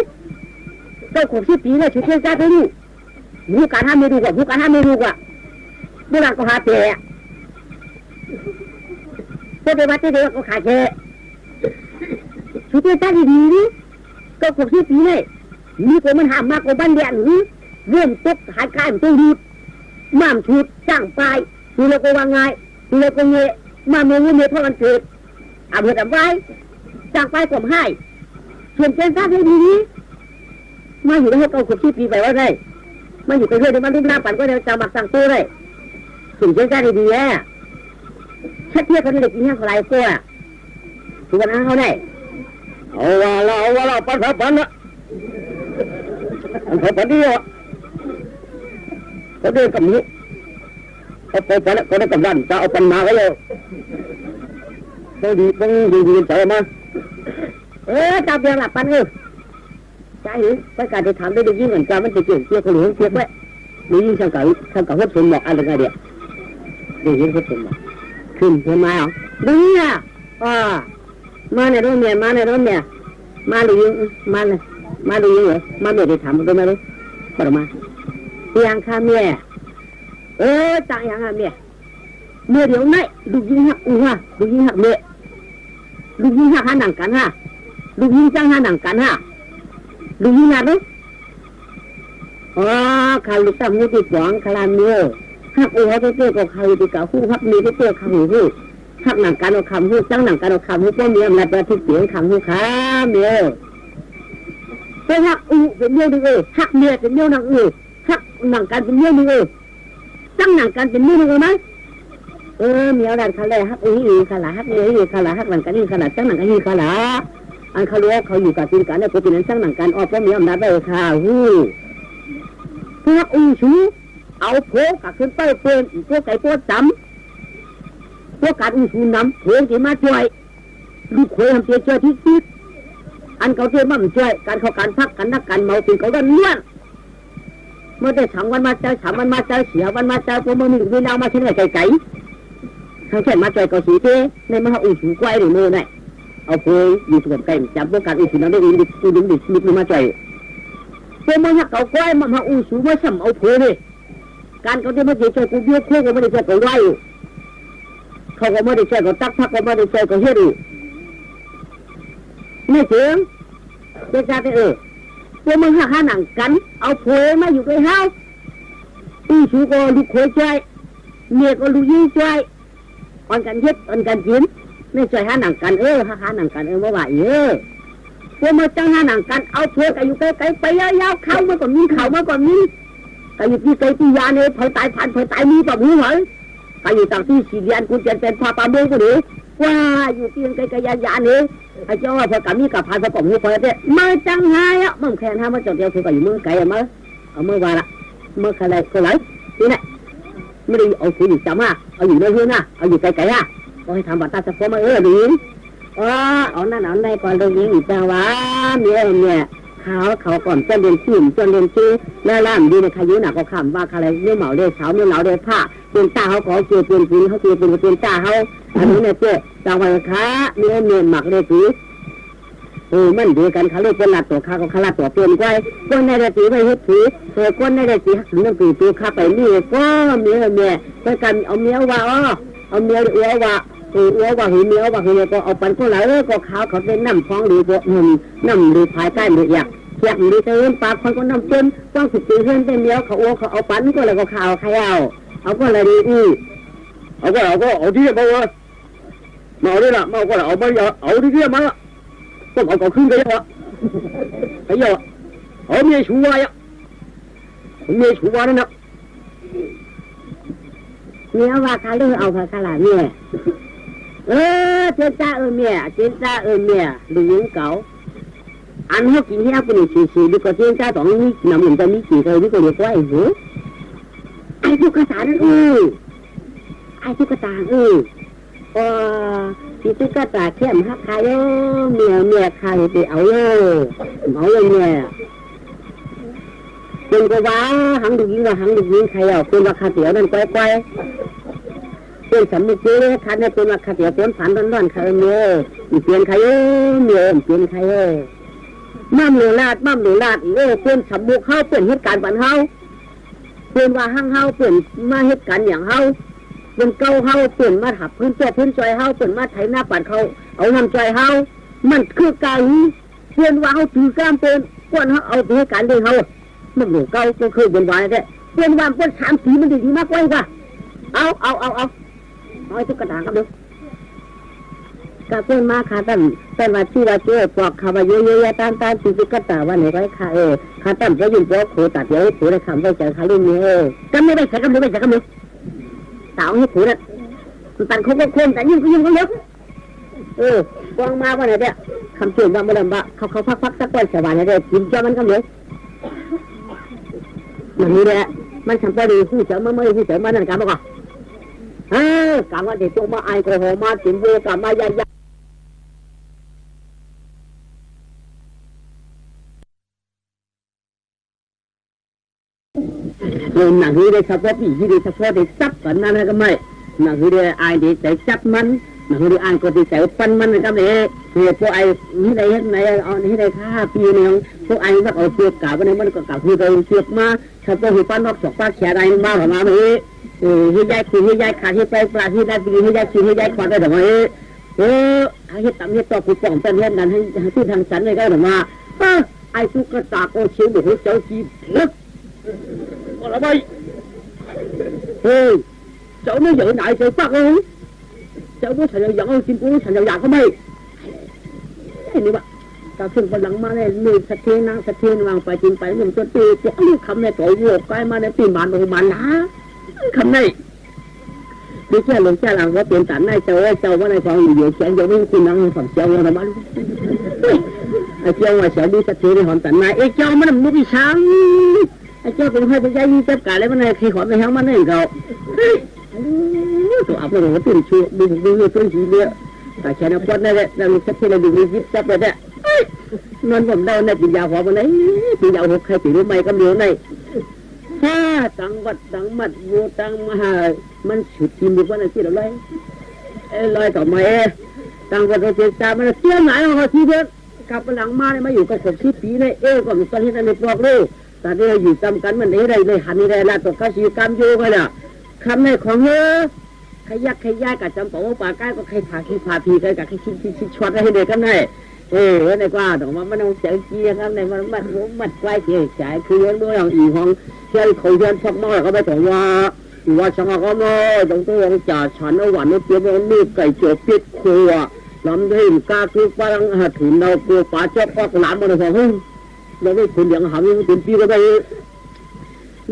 เจ้าของที่ปีเลยฉุนเที่ยวใจไปดูหูการห้ามไม่ดูกว่าหูการห้ามไม่ดูกว่าโบราณก็หาเตะพวกเด็กวัดเด็กก็ขาดเจชุดเตี้ยตั้งดีนี่ก็ขบที่ปีเลยมีคนมันหามมากกว่าบ้านเดียนนี่เรื่องตกหายกายมันต้องดูดม่ามชุดจ้างปลายดูแล้วก็วางไงดูแล้วก็เงี้ยมาเมื่อเพราะมันเกิดอาเบิดไว้จ้างปลายผมให้ส่วนเจ้าตั้งดีนี้มาอยู่ในห้องเอาขบที่ปีไปว่าไงมาอยู่ไปเรื่อยเดี๋ยวมันรุ่มน้ำปั่นก็เดี๋ยวจะหมักสั่งตัวเลยสิ่งเจ้าดีๆอ่ะชัดเทียบเขาได้กินแค่ไหนตัวทุกวันนั้นเขาได้เอาว่าเราปันนะปันดีอ่ะเขาเดินกับนี้เขาไปปันเขาได้กับดันจะเอาปันมาก็เลยต้องดีใจมาจับเบียงหลับปันใจหรือไปการจะทำได้ดียิ่งเหมือนกันมันจะเกี่ยวเกี่ยวกับหลวงเกี่ยวไว้หรือยิ่งทำกับวัดสมบอกอะไรกันเดียวได้ยินเขาเป็นขึ้นเห็นไหมอ๋อดูเนี่ยมาในรถเนี่ยมาหรือยิงมาเลยเหรอมาเมียได้ถามมันก็ไม่รู้ปรมายังข้าเมียต่างยังข้าเมียเดี๋ยวไหนดูยิงหักดูยิงหักเมียดูยิงหักหาหนังกันฮะดูยิงจ้างหาหนังกันฮะดูยิงอะไรข้าลูกตาหูติดหวังคลาเมียหักเขาเตี้ยกับใครตีกับหูหักมีเตี้ยคำหูหักหนังการเอาคำหูจ้างหนังการเอาคำหูก็มีอำนาจประทิเสียงคำหูขาเมียเป็นหักเป็นเมียดึงหักเมียเป็นเมียหนังหักหนังการเป็นเมียดึงจ้างหนังการเป็นเมียดึงไหมเมียดันเขาเลยหักขลาหักเมียขลาหักหนังการขลาจ้างหนังการขลาอันเขารู้เขาอยู่กับทีมการเนี่ยเป็นนั้นจ้างหนังการออกก็มีอำนาจได้ข่าวหูหักชูเอาโผล่กับขึ้นไปเปลี่ยนพวกไก่พวกจำพวกการชูน้ำโผล่ที่มาช่วยลูกเคยทำเสียช่วยที่อันเขาเที่ยวมั่มช่วยการเข้าการพักกันนักการเมาตีเขาก็เลื่อนเมื่อได้ฉังวันมาเจ้าฉังวันมาเจ้าเสียวันมาเจ้าพวกมันมีดาวมาเช่นไรไก่ทั้งเช่นมาช่วยเขาสีเต้ในมหาชูกล้วยหรือมือเนี่ยเอาโผล่อยู่ส่วนไก่จับพวกการชูน้ำได้ดีดีมาช่วยพวกมันหักเขากล้วยมหาชูมาสั่มเอาโผล่เลยการเขาที่มาเฉยๆกูเบี้ยคู่ก็ไม่ได้เฉยๆกูไล่เขาก็ไม่ได้เฉยๆกูตักพักก็ไม่ได้เฉยๆกูเฮ็ดไม่เจ๋งเจ้าตัวมึงหาหนังกันเอาโผล่มาอยู่ด้วยเฮาชูก็ลูกโขยใจเมียก็ลูกยี่ใจอ่อนกันเฮ็ดอ่อนกันกินไม่ช่วยหาหนังกันหาหนังกันเมื่อวานตัวมึงจังหาหนังกันเอาโผล่กันอยู่ไกลๆไปยาวๆเข้ามาก่อนมีเข้ามาก่อนมีก็อยู่ที่ไกลที่ยาเนี่ยเผยตายผ่านเผยตายมีแบบหูเหรอก็อยู่ต่างที่สี่เดือนคุณเป็นพาปาเมืองก็ดีว่าอยู่ที่ไกลๆยาเนี่ยไอ้เจ้าว่าพอกามีกับผ่านประกอบหูเผยเนี่ยมาจังไงอ่ะมึงแค่ทำมาจดเดียวคือก็อยู่เมืองไกลมาเอาเมื่อวานละเมื่อใครก็ไหลนี่แหละไม่ได้เอาคุยอยู่จำอ่ะเอาอยู่ในเฮือนอ่ะเอาอยู่ไกลๆอ่ะก็ให้ทำบัตรตาสะโพกมาดีเอานั่นเอาในก่อนเรื่องนี้อีกจังวะเนี่ยเขาก่อนจนเรียนชื่อแล้วล่ามดีในขยุหนักก็ขำว่าอะไรเนื้อเหมาเดือเช้าเนื้อเหลาเดือผ้าเป็นตาเขาขอเกี่ยวเป็นปืนเขาเกี่ยวเป็นตาเขาอันนี้เนี่ยเจ๊จังหวะค้าเนื้อหมักเลยสีมันดีกันเขาเรียกเป็นหลัดตัวข้าก็ขลัดตัวเปลี่ยนไว้ก้นในเดือสีไปเฮ็ดสีก้นในเดือสีถึงต้องปีตัวข้าไปนี่ก็เมียไปกันเอาเมียว่าเอาเมียเอื้อว่าหิเมียว่าหิเนี่ยก็เอาปันก็ไหลก็เขาเป็นน้ำฟองหรือพวกน้ำหรือภายใต้หรืออยากเทียบหรือเติมปากคนก็น้ำจนต้องสิบปีเพื่อนเป็นเมียเขาเอาปันก็เลยก็ข่าวใครเอาก็เลยดีเอาที่มาว่ามาด้วยละมาก็เอาไปเอาที่มาต้องเอาก็ขึ้นไปแล้วไอ้เหี้ยเอาเมียชูวายนั่นนะ เนี่ยว่าคาเลือเอาคาลาเนี่ยเจ้าจ้าเมียเจ้าจ้าเมียดูยิงเก่าอันเขากินที่เอาไปนี่สีดีกว่าเจ้าจ้าตองนี้นำเงินจะมีกี่เท่านี้ก็เรียกว่าไอ้หัวไอ้ตุ๊กตานั่นไอ้ตุ๊กตาที่ตุ๊กตาเข้มฮักใครเมียใครไปเอาเลยเนี่ยเป็นก็ว่าหังดูยิงใครเอาเป็นราคาเตี๋ยวนั่นก้อยเป็นสำนึกเยอะคันเนี่ยเป็นราคาเตี๋ยวเป็นผ่านร้อนๆใครเมียเปลี่ยนใครเมียเปลี่ยนใครมั่มหลูลาดเป็นสำมุกเฮาเป็นเหตุการณ์บันเฮาเป็นว่าห้างเฮาเป็นมาเหตุการณ์อย่างเฮาเป็นเก้าเฮาเปลี่ยนมาถับพื้นจอยเฮาเปลี่ยนมาไถหน้าปัดเขาเอาน้ำจอยเฮามันคือการเปลี่ยนว่าเฮาถือกล้ามเป็นก้อนเฮาเอาไปให้การเดินเฮามันหนูเก้าก็คือเป็นวายแท้เปลี่ยนว่าเป็นสามสีมันดีมากกว่าป่ะเอาไอ้ตุ๊กตาครับดูกระเพื่อนมาขาตั้มเป็นว่าที่ว่าเจ้าปอกขาวเยอะๆตามที่ตุ๊กตาว่าไหนก็ให้ขาขาตั้มจะยืนโป๊ะโคตัดเดี๋ยวให้ผูได้คำได้ใจขาลุ่มนี้กำไม่ได้ใส่กำไม่ได้ใส่กำมือสาวให้ผูนั่นตันโค้งแต่ยิ่งก็เยอะวางมาว่าไหนเนี่ยคำเตือนว่าเมื่อไหร่ว่าเขาพักสักวันสบายเลยกินเจ้ามันกำเลยอย่างนี้แหละมันทำไปดีผู้เสือไม่ผู้เสือมานั่นกันบ้างก่อนการว่าเด็กตัวมาไอโกหกมาจิ๋มโบกับมายาหนังนี้ได้เฉพาะปีที่ได้เฉพาะได้ซับกันนั่นก็ไม่หนังนี้ได้ไอได้ใส่จับมันหนังนี้ไอก็ได้ใส่ปั้นมันก็ไม่พวกไอนี่ได้ไหนเอานี่ได้ค่าปีนึงพวกไอว่าเอาเชือกกาบวันนี้มันก็กาบคือเอาเชือกมาเฉพาะหัวปั้นนอกสอกป้าแขนไอมาประมาณนี้ให้ยายคุยให้ยายขาดให้ไปปลาให้ได้ปีให้ยายคุยให้ยายขวานได้แต่ว่าให้ต่ำให้ต่อผู้ป้องเป็นเรื่องนั้นให้ที่ทางสันเลยก็แต่ว่าไอ้ตุ๊กตาโอเชียวบุกเจ้าจีเล็กก็ละไปเจ้าไม่เหยื่อไหนเจ้าปักเลยเจ้าไม่ฉันจะยังเอาจิมปูฉันจะอยากก็ไม่ไอ้นี่วะตาขึ้นบนหลังมาเนี่ยมือสะเทียนนางสะเทียนวางไปจิมไปหนึ่งตัวตีตัวนี้คำในตัวโยกใกล้มาในปีมันโอมันนะคำในดิฉันหลงเจ้าหลังว่าเปลี่ยนตันในเจ้าว่าในฟองอยู่เสียงจะวิ่งขึ้นนั่งฝั่งเจ้าเราบ้านไอ้เจ้าว่าเสียงดีสะเทียนในหอนตันในไอ้เจ้ามันมุ้ยช้างไอ้เจ้าเป็นใครเป็นใจยิ่งจับกาเลยมันในขี้ขอนในห้างมันนี่เขาตัวอับเราตื่นชูดูตื่นชีเดียวแต่แค่นั้นพอดนั่นแหละเราสักทีเราดูยิบจับไปเนี่ยนอนผมได้ในปียาหัวมันไหนปียาหัวใครปีรู้ไหมก็เดียวในถ้าจังหวัดจังหวัดวัวจังมหามันฉุดทีมดีกว่าในที่เราลอยต่อมาจังหวัดเราเจตามันเสียหายเราทีเดียวกลับหลังมาเนี่ยมาอยู่กับคนที่ปีเนี่ยก็มีตอนที่นั่นในปลอกเลยแต่เนี่ยอยู่จำกันมันได้เลยหันนี่ได้ละตัวข้าชีกรรมโยกันอ่ะคำในของขยักขยายกับจำปาว่าปากใกล้ก็ใครพาขี้พาพีกันกับใครชิดชดให้เด็กกันได้ในกว่าแต่ว่ามันต้องเสียเกียร์ครับในมันใกล้เกียร์สายคือยังด้วยอย่างอีห้องเชื่อเขาเชื่อพักน้อยก็ไปบอกว่าช่างก็น้อยต้องต้องจ่าฉันเอาหวานเอาเปรี้ยวนี่ไก่โจปิดครัวลำได้กาคือปลังหัดถุนเรากลัวป่าเจ้าก็หลานมาเลยบอกเราไม่คนอย่างหายังเป็นปีก็ได้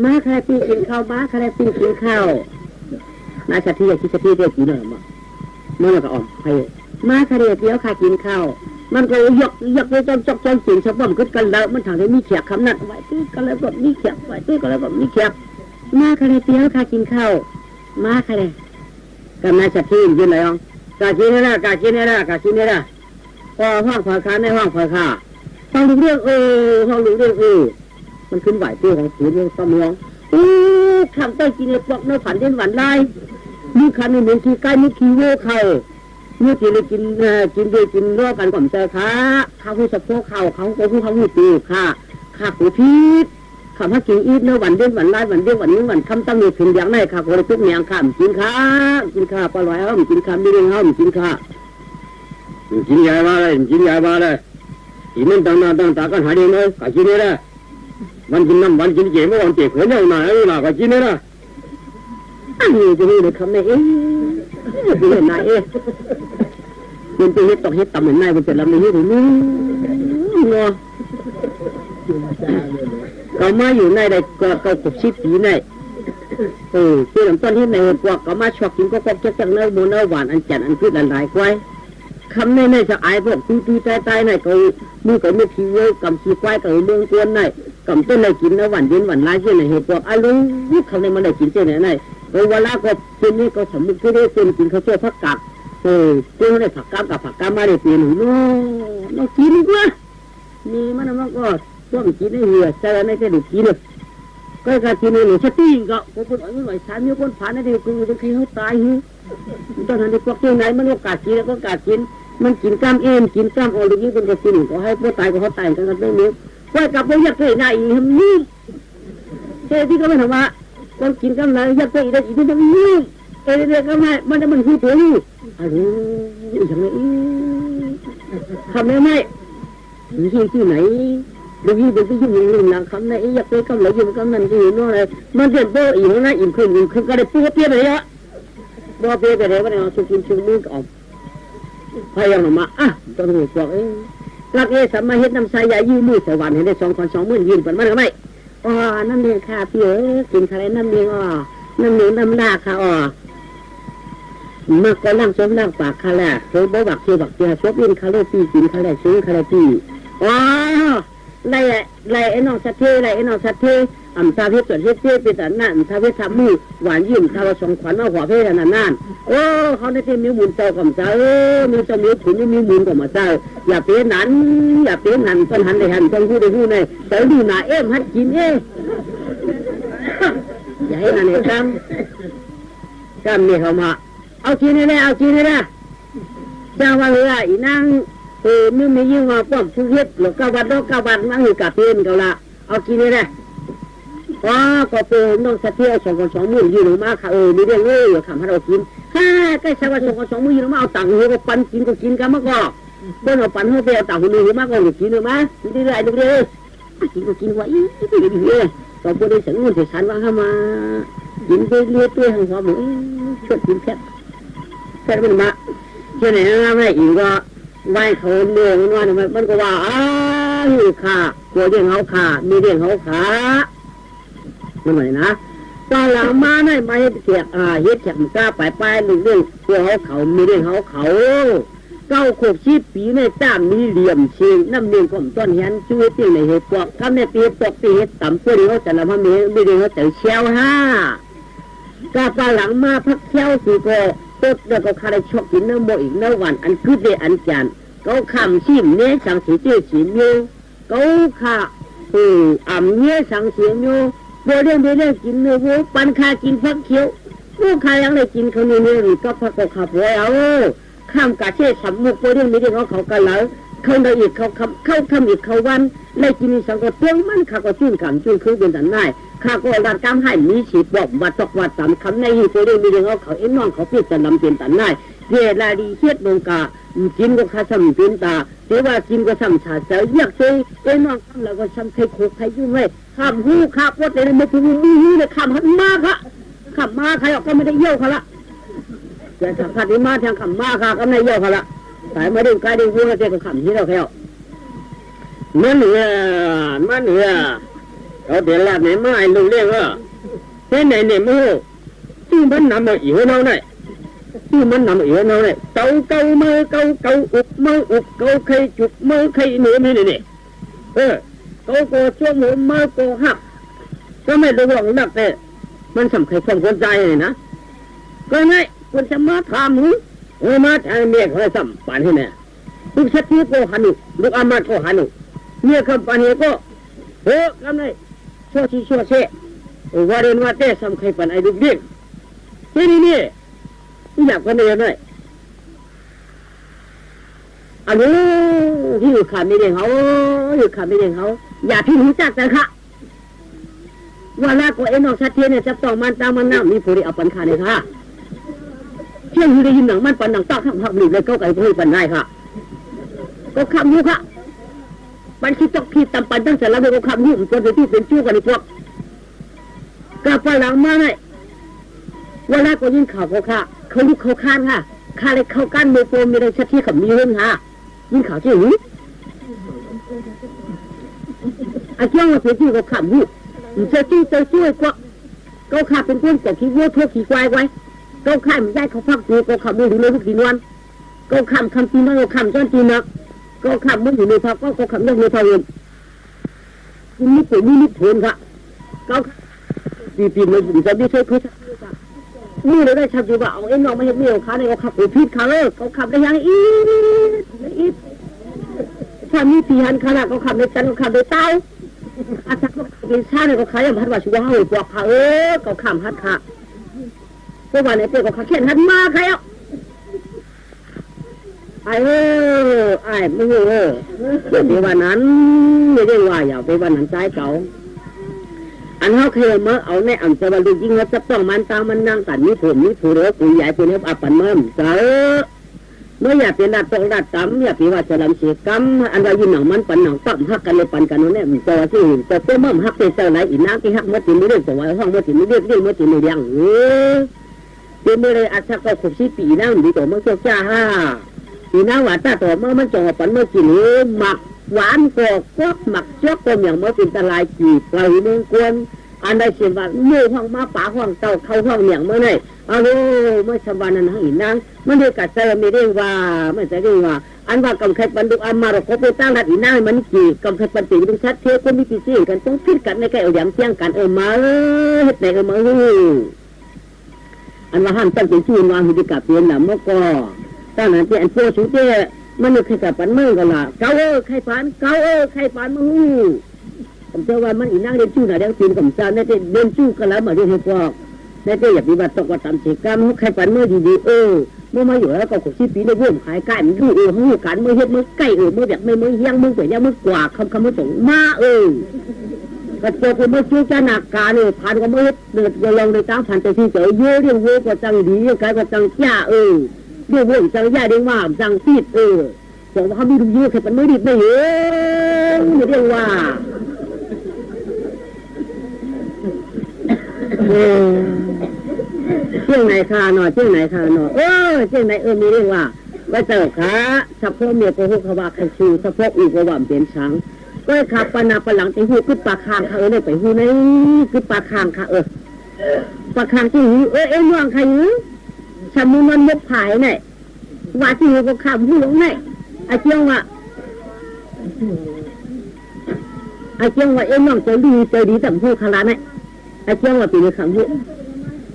มาใครปีกินข้าวมาใครปีกินข้าวนาชาติอยากคิดชาติเดียวกินเลยมั้งเมื่อก็อ่อนไปมาใครเดียวขากินข้าวมันก็ยกไปจนเสียงชาวบ้านก็กันแล้วมันถามได้มีเขียกคำนั้นไว้ตื้อกันแล้วแบบมีเขียกไว้ตื้อกันแล้วแบบมีเขียกมาใครเดียวขากินข้าวมาใครกับนาชาติยืนเลยอ่ะกากินนี่นะพอห้องผ่าขาในห้องผ่าขาห้องดูเรื่องมันขึ้นไหวตัวของผืนเรื่องสมองคำใต้กินในปอกในฝันเด่นหวานไล่มีคันในเมืองที่ใกล้มีขี้โว้เข่าเมื่อกินเลยกินด้วยกินรอกันก่อนเจอค่ะข้าวผู้สะโพกเข่าเขาโกผู้เขาหูตีค่ะผู้พีดคำว่ากินอีทเนื้อหวานเด่นหวานไล่หวานเด่นหวานนี้หวานคำตั้งอยู่ถึงอย่างไรค่ะคนทุกเมียงค่ะกินข้าปลาไหลเขากินข้าไม่เลี้ยงเขากินข้ากินยามาเลยอีนั่นตั้งตากันหาดีเลยก็กินเลยวันกินน้ำวันกินเกมวันเจ็บหัวเนี่ยมาก็กินเลยนะอันนี้จะมีเลยคำนี้ดูเลยนายมันเป็นเห็ดตกเห็ดต่ำเหมือนนายมันจะลำในเห็ดหรือนี่งอก็มาอยู่ในใดก็กบชิดปีใน คือหลังต้นที่ในพวกก็มาชอบกินก็พวกจักเนื้อหมูเนื้อหวานอันจัดอันพืชอันหลายกว่าคำในจะอายพวกตีตายในก็มือก็มือผีเยอะกำขี้ควายก็เมืองกวนในกำต้นในกินเนื้อหวานเย็นหวานร้ายเช่นในเหตุพวกอาลุงยึดเขาในมันได้กินเช่นไหนเวลาก็เช่นนี้ก็สมมติที่ได้เป็นกินเขาเจ้าผักกาดเจ้าได้ผักกาดกับผักกาดมาได้เป็นน้องกินกว่ามีมันก็ช่วงกินได้เหือใจในแค่ดูกินเลยก็การกินในหนูชัดตีนก็คนอ่อนหน่อยสามมีคนผ่านนั่นเดียวคือจะใครเขาตายหือตอนนั้นที่พวกเจ้าไหนมันก็กาดกินแล้วก็กาดกินมันกินกล้ามเอ็นกินกล้ามอ่อนหรือยิ่งเป็นกระสินก็ให้พวกตายก็เขาตายกันกันได้เนี้ยว่ากับพวกยักษ์เคยได้อีกนี่เจ้าที่ก็ไม่ทำว่าคนกินกล้ามไหนยักษ์เคยได้อีกนี่ทำนี่เด็กก็ไม่มันคือตัวนี้อะไรอย่างนี้ทำได้ไหมที่ไหนดูยี่เป็นที่ยุ่งยุ่งหลังคำไหนยักษ์เคยกำไหนยุ่งกำนั้นที่อยู่โน่นเลยมันเป็นโตอีกนะอิ่มขึ้นก็ได้ปูเตี้ยไปเลยบ่เตี้ยไปเลยว่าเราสุกินชุมมือออกพยายามมาตอนนี้บอกรักสามาเฮ็ดน้ำใสใหญ่ยืมมือสวรรค์ให้ได้2,20,000ยืมเปิดมันก็ไม่น้ำเลี้ยงค่ะพี่กินอะไรน้ำเลี้ยงน้ำเลี้ยงน้ำลาค่ะมากก็ล่างซ้อมล่างปากค่ะแหละเคยบอกบักเชียบักเชียชอบเล่นค่ะเลยพี่กินค่ะแหละซื้อค่ะแหละพี่ไล่ไอ้น้องสัตเทไล่ไอ้น้องสัตเททาเพชรส่วนเพชรเป็นแต่นั่นทาเพชรทำมือหวานยิ้มทาสองขวัญเอาหัวเพชรนั่นเขาได้ที่มีมูลเจ้ากับเจ้ามีเจ้ามีขุนมีมูลกับมาเจ้าอย่าเปลี่ยนนั้นต้นหันได้หันต้นพูดได้พูดในแต่ดูหน้าฮัดกินอย่าให้นั่นเลยกำเนี่ยเขามาเอากินได้เจ้าว่าเลยอีนั่งนึกไม่ยิ่งว่าป้อมผู้เฮ็ดหรือ9 วันนั่งอยู่กับเพื่อนเขาละเอากินได้ก็เป็นน้องสะเทีย2,20,000ยืนมาค่ะมีเรื่องอยู่คำให้เรากินใกล้สักวัน2,20,000ยืนมาเอาตังค์ให้ก็ปันกินก็กินกันมากก็เพื่อนเอาปันให้ไปเอาตังค์คนนึงมากก็กินเลยมั้ยนี่ได้ดูดิกินก็กินไว้ต่อไปได้สังเงินเสียชันว่าเข้ามากินไปเรื่อยตัวของเขาเหมือนชดกินแค่มันมาเช่นไหนนะไม่อีกก็ไหวเขาเมืองมันก็ว่าค่ะตัวเรื่องเขาค่ะมีเรื่องเขาขามันหน่อยนะตอนหลังมาได้มาเฮ็ดเขียกกล้าไปเรื่องตัวเขามีเรื่องเขา9-10 ปีในจ้ามมีเหลี่ยมเชิงน้ำเลี้ยงของต้นเห็นช่วยเตียงในเหตุปอกคำในปีปอกปีเฮ็ดต่ำตัวนี้เขาจะละมามีเรื่องเขาจะเชี่ยวก็ตอนหลังมาพักเชี่ยวสิก็ต้นแล้วก็คาได้ชอบกินเนื้อโมอีกเนื้อหวานอันคือได้อันจานเขาคำชิมเนื้อสังสีเตี้ยสีมิวเขาค่ะเนื้อสังเสียมิวเรื่องกินเนื้อวัวปันคากินพักเขียวลูกใครยังได้กินเขาเนื้อหรือก็พักก็ขับไว้ข้ามกาเช่สำมุกเรื่องนี้เขากันแล้วเขาได้อีกเขาทำอีกเขาวันได้กินสังก็เตี้ยมันข้าก็จุ่นกันจุ่นคือเป็นแต่ง่ายข้าก็รัดกำให้มีฉีดบอกวัดตกวัดสามคำในที่เรื่องนี้เขาเอ็นน้องเขาพิจารณาเป็นแต่ง่ายเวลาดีเฮ็ดลงกากินก็ข้าซ้ำเป็นตาหรือว่ากินก็ซ้ำชาเสียเยอะเลยเอ็นน้องคำแล้วก็ซ้ำใครโคกใครยุ่งไว้ข้ามหูข้าพดเลยไม่ถึงมือเลยข้ามหันมากค่ะข้ามมาใครออกก็ไม่ได้เยี่ยวเขาละแต่ถ้าขัดมาทางข้ามมาค่ะก็ไม่เยี่ยวเขาละแต่ไม่ได้ใกล้ได้หัวก็จะข้ามที่เราแค่มันเหนือเอาเดี๋ยวลาดไหนมาไอ้ลุงเรียกว่าเฮ้ยไหนเนี่ยมือที่มันนำมาอีกเราเนี่ยที่มันนำอีกเราเนี่ยเก่ามือเก่าอุบมืออุบเก่าใครจุกมือใครเหนือนี่นี่เก่าโกช่วงมือมือโกหักก็ไม่รู้ว่านักแต่มันสำคัญความคนใจเลยนะก็ไงคนจะมาทำหูมาทำเมียเขาสัมปันให้แม่ลูกชัดที่โกหันุลูกอามาโกหันุเมียคำปันก็กันเลยชั่วเช่ว่าเรียนว่าเต้สำคัญปันไอ้ลูกเด็กที่นี่อยากกันเลยอันนี้ที่อยู่ขาไม่เด้งเขาอย่าที่หูจักแต่ค่ะว่าแล้วก็เอ็นออกชัดเจนเนี่ยจับต้องมันตามมันน้ำมีผู้ใดเอาปันขาเนี่ยค่ะเที่ยงอยู่ได้ยินหนังมันปันหนังตั้งทั้งหนึ่งเลยก็ไก่ผู้ปันได้ค่ะก็คำยุค่ะปันคิดตกผิดตำปันตั้งแต่ละเดือนก็คำยุจนที่เป็นชู้กันในพวกกาไปหลังมาเนี่ยว่าแล้วก็ยินข่าวเขาลุกเขาค้านค่ะข้าเลยเข้ากั้นโมโฟมมีอะไรชัดที่กับมีเรื่องค่ะยินข่าวที่หูไอ้เจ้ามาเป็นที่ก็ขำหูจะช่วยกว่า ก็ขาเป็นคนแต่ขี้วัวทั่วขี้ควายไว้ก็ข้ามได้เขาพักกูก็ขับมือถือเลยทุกทีวันก็ข้ามคำตีนักก็ข้ามจนตีนักก็ข้ามมือถือเลยพักก็ข้ามเรื่องเลยพาเงินคุณนี่ปุ๋ยนี่เถื่อนค่ะก็ปีมันถึงจะได้ช่วยเพื่อนี่เลยได้ชัดอยู่ว่าเอาเอ็นน้องมาเห็นเมียวขาในก็ขับปุ๋ยพิษขาเลยก็ขับได้ยังอีถ้ามีปีหันขนาดก็ขับในจันก็ขับในเต้าอาจารย์ก็เป็นชาติก็ขายอย่างพัดว่าชัวร์ห้าหัวขาก็ข้ามพัดขาพวกวันนี้เจ้าก็ขาเขียนหันมาใครอ่ะไอ้ไม่รู้เดี๋ยววันนั้นไม่ได้ว่าอย่าไปวันนั้นใจเก่าอันเขาเคยเมื่อเอาในอ่ำจะวันดูยิ่งว่าจะต้องมันตามมันนั่งกันนี่ผมนี่ถูเรือปุ๋ยใหญ่ปุ๋ยเนี้ยอับปันเมื่อเจ้าเมื่ออยากเป็นดัดตรงดัดต่ำอยากเป็นว่าจะลำเสียกำอันว่ายินหนังมันปันหนังต่ำหักกันเลยปันกันนั่นแหละเจ้าที่เจ้าเต้เมื่อหักเป็นเจ้าไหนอีน้ำที่หักเมื่อตีไม่ได้สวยห้องเมื่อตีไม่ได้เรื่องเมื่อตีไม่เลี้ยงเป็นเมื่อไรอาชักก็ขุบชีปีนั่งดีตัวเมื่อเจ้าจ้าฮ่าปีน้าหวานตาตัวเมื่อมันจงปันเมื่อกินหมักหวานกอกกวักหมักเชือกกลมอย่างเมื่อเป็นตะลายจีบไปเมืองกวนอันใดเสียว่าเมื่อห้องมาป่าห้องเต่าเข้าห้องอย่างเมื่อไหร่เอาลูเมื่อชาวบ้านนั้นหินนั่งมันเรียกกัดเจอไม่ได้ว่าไม่ใช่ได้ว่าอันว่ากำไข่ปันดุอามาเราเขาไปตั้งรัดหินนั่งมันจีกำไข่ปันตีเป็นชัดเทก็มีปีซี่กันต้องพิดกันในแก่เอาอย่างเที่ยงกันมาเฮ็ดไหนมาอันว่าห้ามตั้งใจชื่อวางหินกับเปลี่ยนหนำเมื่อก่อตั้งนั้นที่อันโพชุดเนี่ยมันนึกให้กับปันเมื่อกันละเก้าไข่ปันเก้าไข่ปันมือผมเชื่อว่ามันอีนั่งเรียนชื่อหน่ะเรียนจีนกับเจ้าเนี่ยเรียนชื่อกันแล้วมาเรียนให้พวกเนี่ยอยากปฏิบัติตกวัดตามเสกรรมใครปันเมื่อดีๆเมื่อมาอยู่แล้วก็ขบชีปีในร่วมขายใกล้มันดูหูกันเมื่อเฮ็ดเมื่อใกล้เมื่อแบบเมื่อเฮียงเมื่อเปิดเมื่อกว่าคำเมื่อส่งมากระโจกเมื่อชื่อจานาการเนี่ยผ่านก็เมื่อเดือดลงในตั้งผ่านแต่ที่เจอเยอะเรื่องเวก็จังดีกายก็จังจ้าเรื่องเวจังย่าเรื่องว่าจังซีดส่งว่าเขาไม่ดูเยอะใครปันเมื่อดีไม่เยอะไม่เรียกว่าเชื่องไหนค่ะหนอเชื่องไหนค่ะหนอเชื่องไหนมีเรื่องว่าว่าเจ้าขาสะโพกเมียโกหกขวาคันชูสะโพกอีกว่าเปลี่ยนช้างก็ขับปนาปหลังไปหูขึ้นปากคางค่ะเลยไปหูนี่ขึ้นปากคางค่ะปากคางที่หูน่วงใครสมุนมันยกผายเนี่ยว่าที่หูก็ขำหูลงเนี่ยไอ้เจ้าว่าน่วงใจดีแต่หูขลาเนี่ยไอ้เจ้าว่าปีนี้ขำหู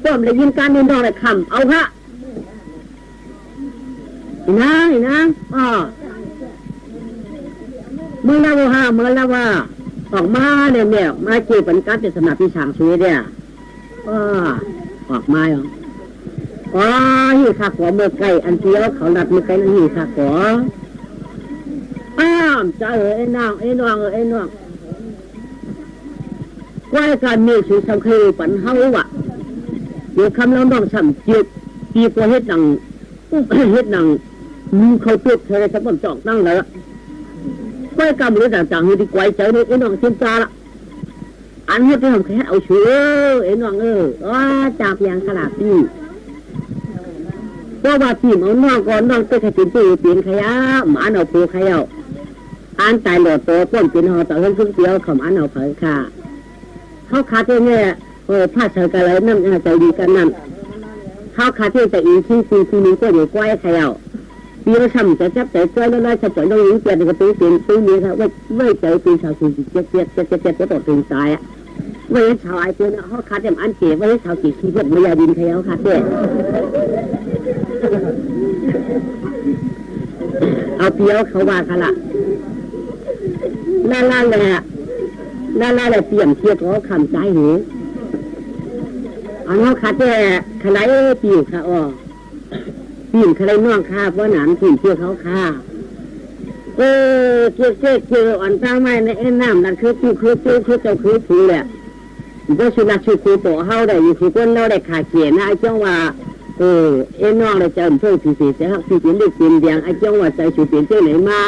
ป้อมเลยยินการเดินดองเลยคำเอาค่ะอีนางเมื่อแล้วว่าออกมาเนี่ยมาเกี่ยวกับการเป็นสำนักพิชางชีวิตเนี่ยออกมาหิ้ข้าขอเมื่อไก่อันเดียวเขาดัดเมื่อไก่นั่นหิ้ข้าขอจ้าไอ้น้องว่าการมีชีวิตสำคัญปัญหาว่ะเดี๋ยวคำแล้วน้องสั่งเจี๊ยบปีกว่าเฮ็ดหนังเขาเปียกเธอจะบ่มจอกนั่งแล้วก็กำเรื่องต่างๆให้ดีกว่าใจนี่ไอ้น้องเชื่อใจละอันนี้ที่ทำแค่เอาเชื้อไอ้น้องจับยางขนาดนี้เพราะว่าทีมเอาน้องก่อนน้องก็แค่เป็นตัวเปลี่ยนขยะหมาเอาปูขยะอันตายหลอดโตต้นเป็นหอต่อเรื่องเดียวของอันเอาเผยค่ะเขาขาดเนี่ยผ้าเชือกอะไรนั่นใจดีกันนั่นเขาขาดที่จะอีกที่นี้ก็อยู่ใกล้ใครเอาเบี้ยช้ำจะจับใจใกล้แล้วได้จะจ่อยต้องยิงเปลี่ยนกระตุ้นตู้นี้ครับไม่ใจเป็นชาวสุจิเจ็บก็ต่อถึงตายไม่ใช่ชาวไอ้ตัวนั้นเขาขาดอย่างอันเจ็บไม่ใช่ชาวจีขี้เพื่อนไม่ยาดินใครเอาขาดเด็ดเอาเปี้ยวเขาว่าขละล่าเลยเปลี่ยนเทียบเขาคำใจหูเอาขาดแต่ขลายปีกค่ะปีกขลายน่องค่ะเพราะหนามปีกเที่ยวเขาค่ะเกี่ยวอ่อนตั้งไม่ในน้ำนั่นคือผู้คือเจ้าคือผู้แหละก็ชุนักชุกูโตเฮาได้อยู่คือก้นเราได้ขาเขียนนะไอ้เจ้าว่าน้องเลยจะเพิ่มสีจะหักสีเป็นเด็กเป็นเดียงไอ้เจ้าว่าใจชุเป็นเจ้าไหนมา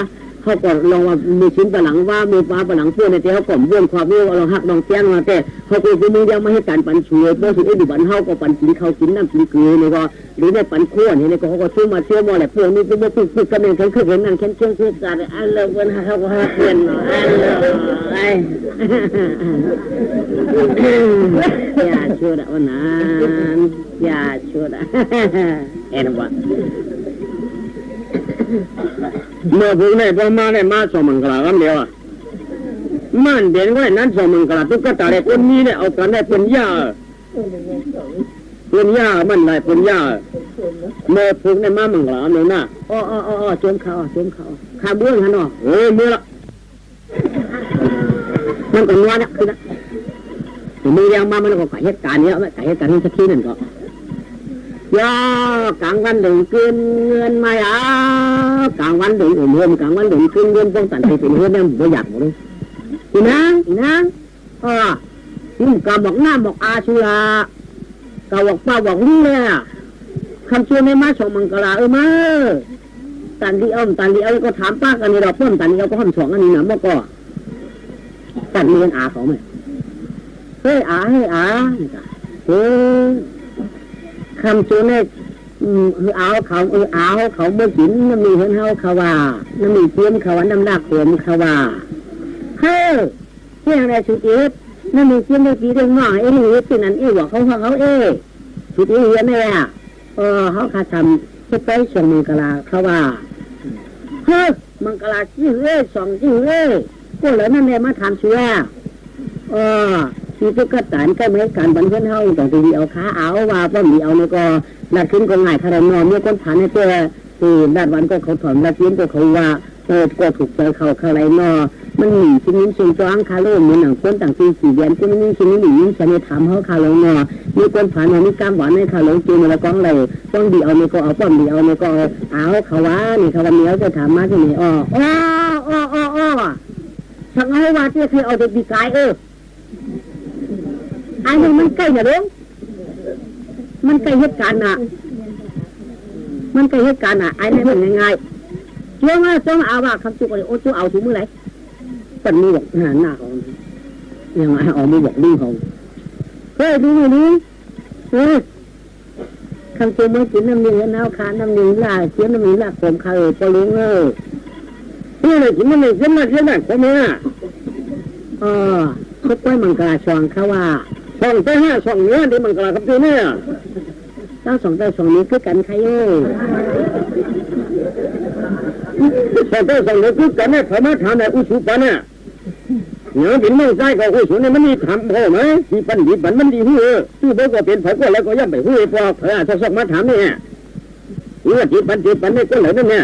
เขาก็ลองว่ามีชิ้นปะหลังว่ามีฟ้าปะหลังพูดในเจ้าก่อมบ้วนความรู้เราหักลองแจ้งมาแต่เขาก็คือมือยังไม่ให้การปันช่วยเพราะสุดที่ดูบันเฮาก็ปันกินข้าวกินน้ำกินเกลือนี่ก็หรือในปันขั้วนี่ก็เขาก็ซื้อมาเชื่อมอแหละพวกนี้ก็ไม่ตึกกันเองเขาคือเห็นนั่นแค่เชื่อคือการอันเลิกวันเขาก็หักเงินอย่าช่วยวันนั้นอย่าช่วยเอ็นว่าเมื่อพวกนี้พอมาเนี่ยมาสมังกลากันเดียวอ่ะมันเด่นไว้นั้นสมังกลาตุ๊กตาเด็กคนนี้เนี่ยเอากันได้เป็นยามันได้เป็นยาเมื่อพวกนี้มามังกลาเนี่ยนะอ๋อจมเขาข้าเบื้องฮะเนาะเมื่อละมันก็นัวเนี่ยคือนะมือยังมามันก็เหตุการณ์เนี้ยไม่เหตุการณ์นี้สักทีหนึ่งก็ย่อกลางวันดึงกินเงินมาอ่ะกลางวันดึงหัวเงินกลางวันดึงกินเงินป้องกันไปเป็นเงินเนี่ยไม่อยากหมดเลยอีนางนี่กาบอกหน้าบอกอาชุลากาบอกป้าบอกนี่เลยคำชวนในมาสองมังกรมาตันดีเอาก็ถามป้ากันในเราเพิ่มตันดีเอาก็ห้องสองอันนี้นะบอกก็ตันเรียนอาของมันเฮ้ยอาคำจูเนี่ยเอาเขาเมื่อกินน้ำมีเห็นเขาเขาว่าน้ำมีเตี้ยมเขาว่าน้ำหนักขวมเขาว่าเฮ้ยเที่ยงอะไรสุดอีกน้ำมีเตี้ยมได้ปีเรื่องน้อยหรือที่นั่นว่าเขาสุดอีเห็นไหมล่ะเขาขาดทำจะไปส่งมังกรเขาว่าเฮ้ยมังกรชื่อสองชื่อก็เลยนั่นเลยมาทำชัวที่ตุ๊กตาก็เหมือนกันบรรทุนเฮาแต่ทีเอาขาเอาว่าป้อมดีเอาเนี่ยก็นัดขึ้นก็ง่ายขนาดนอนเนี่ยคนผ่านในตัวคือนัดวันก็เขาถอนนัดเย็นก็เขาว่าก็ถูกใจเขาอะไรนอมันหนีชิ้นนี้ชิ้นจ้างคาโลเหมือนหนังคนต่างปีสี่เดือนก็ไม่มีชิ้นนี้หนีฉันจะถามเขาคาโลนอมีคนผ่านมีกล้ามหวานในคาโลจีนแล้วก็อะไรต้องดีเอาเนี่ยก็เอาป้อมดีเอาเนี่ยก็เอาเขาว่านี่เขาวันนี้จะถามมาที่นี่ช่างให้ว่าที่คือเอาเด็กดีกายไอ้นี่มันใกล้เนี่ยลุงมันใกล้เหตุการณ์น่ะไอ้นี่มันง่ายๆเชื่อว่าต้องเอาว่าคำจุกอะไรจุกเอาถุงมือไหนปันมือบอกหน้าเขายังไงเอามือบอกดิ้งเขาเฮ้ยดูนี่คำจุกมือกินน้ำหนึ่งน้ำขาน้ำหนึ่งลาเชื่อน้ำหนึ่งลาผมเขาปลุงนี่เลยกินน้ำหนึ่งเชื่อนั่นคนนี้ทุกคนมังกรชองเขาว่าสองได้5 2เนื้อที่มังกรกับตัวเนี่ยเจ้า2ได้2นี้คือกันใคร2ได้2นี้คือกันเนี่ยเขามาถามในอุสุปะเนี่ยเนี่ยเป็นมั่งใจกับอุสุเนี่ยมันดีทำพอไหมที่ปันดีปันมันดีหัวที่บอกว่าเป็นเผาก็แล้วก็ย่ำไปหัวพอเผาจะส่งมาถามเนี่ยหรือว่าที่ปันเนี่ยก็เหลือนั่นเนี่ย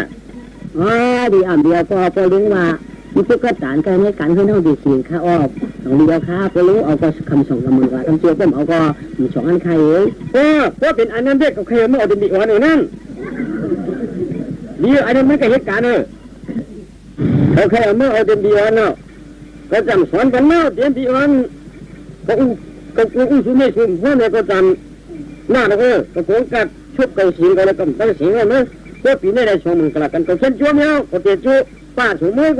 ดีอ่านเดียวพอรู้ว่ามีตุ๊กตาการให้การให้เท่าดีสิ่งข้าออกต้องเดียวข้าพอรู้เอาก็คำส่งกับมือว่าคำเชื่อต้มเอาก็มี2อันใครก็เป็นอันนั้นเด็กกับใครเมื่อเอาเป็นดีอ่อนหนึ่งนั่นดีอันนั้นไม่ใช่เหตุการณ์เขาใครเมื่อเอาเป็นดีอ่อนเนาะก็จำสอนกันเนาะเป็นดีอ่อนก็อุ้ยสุนัยสุนพ่อเนี่ยก็จำหน้าแล้วก็โกงกัดชุบเกาสิงกันแล้วก็ตั้งสิงกันมั้ยก็ปีนี้ได้ชมมึงกลับกันก็เช่นชั่วเมียวก็เตะชั่วป้าถูกมือ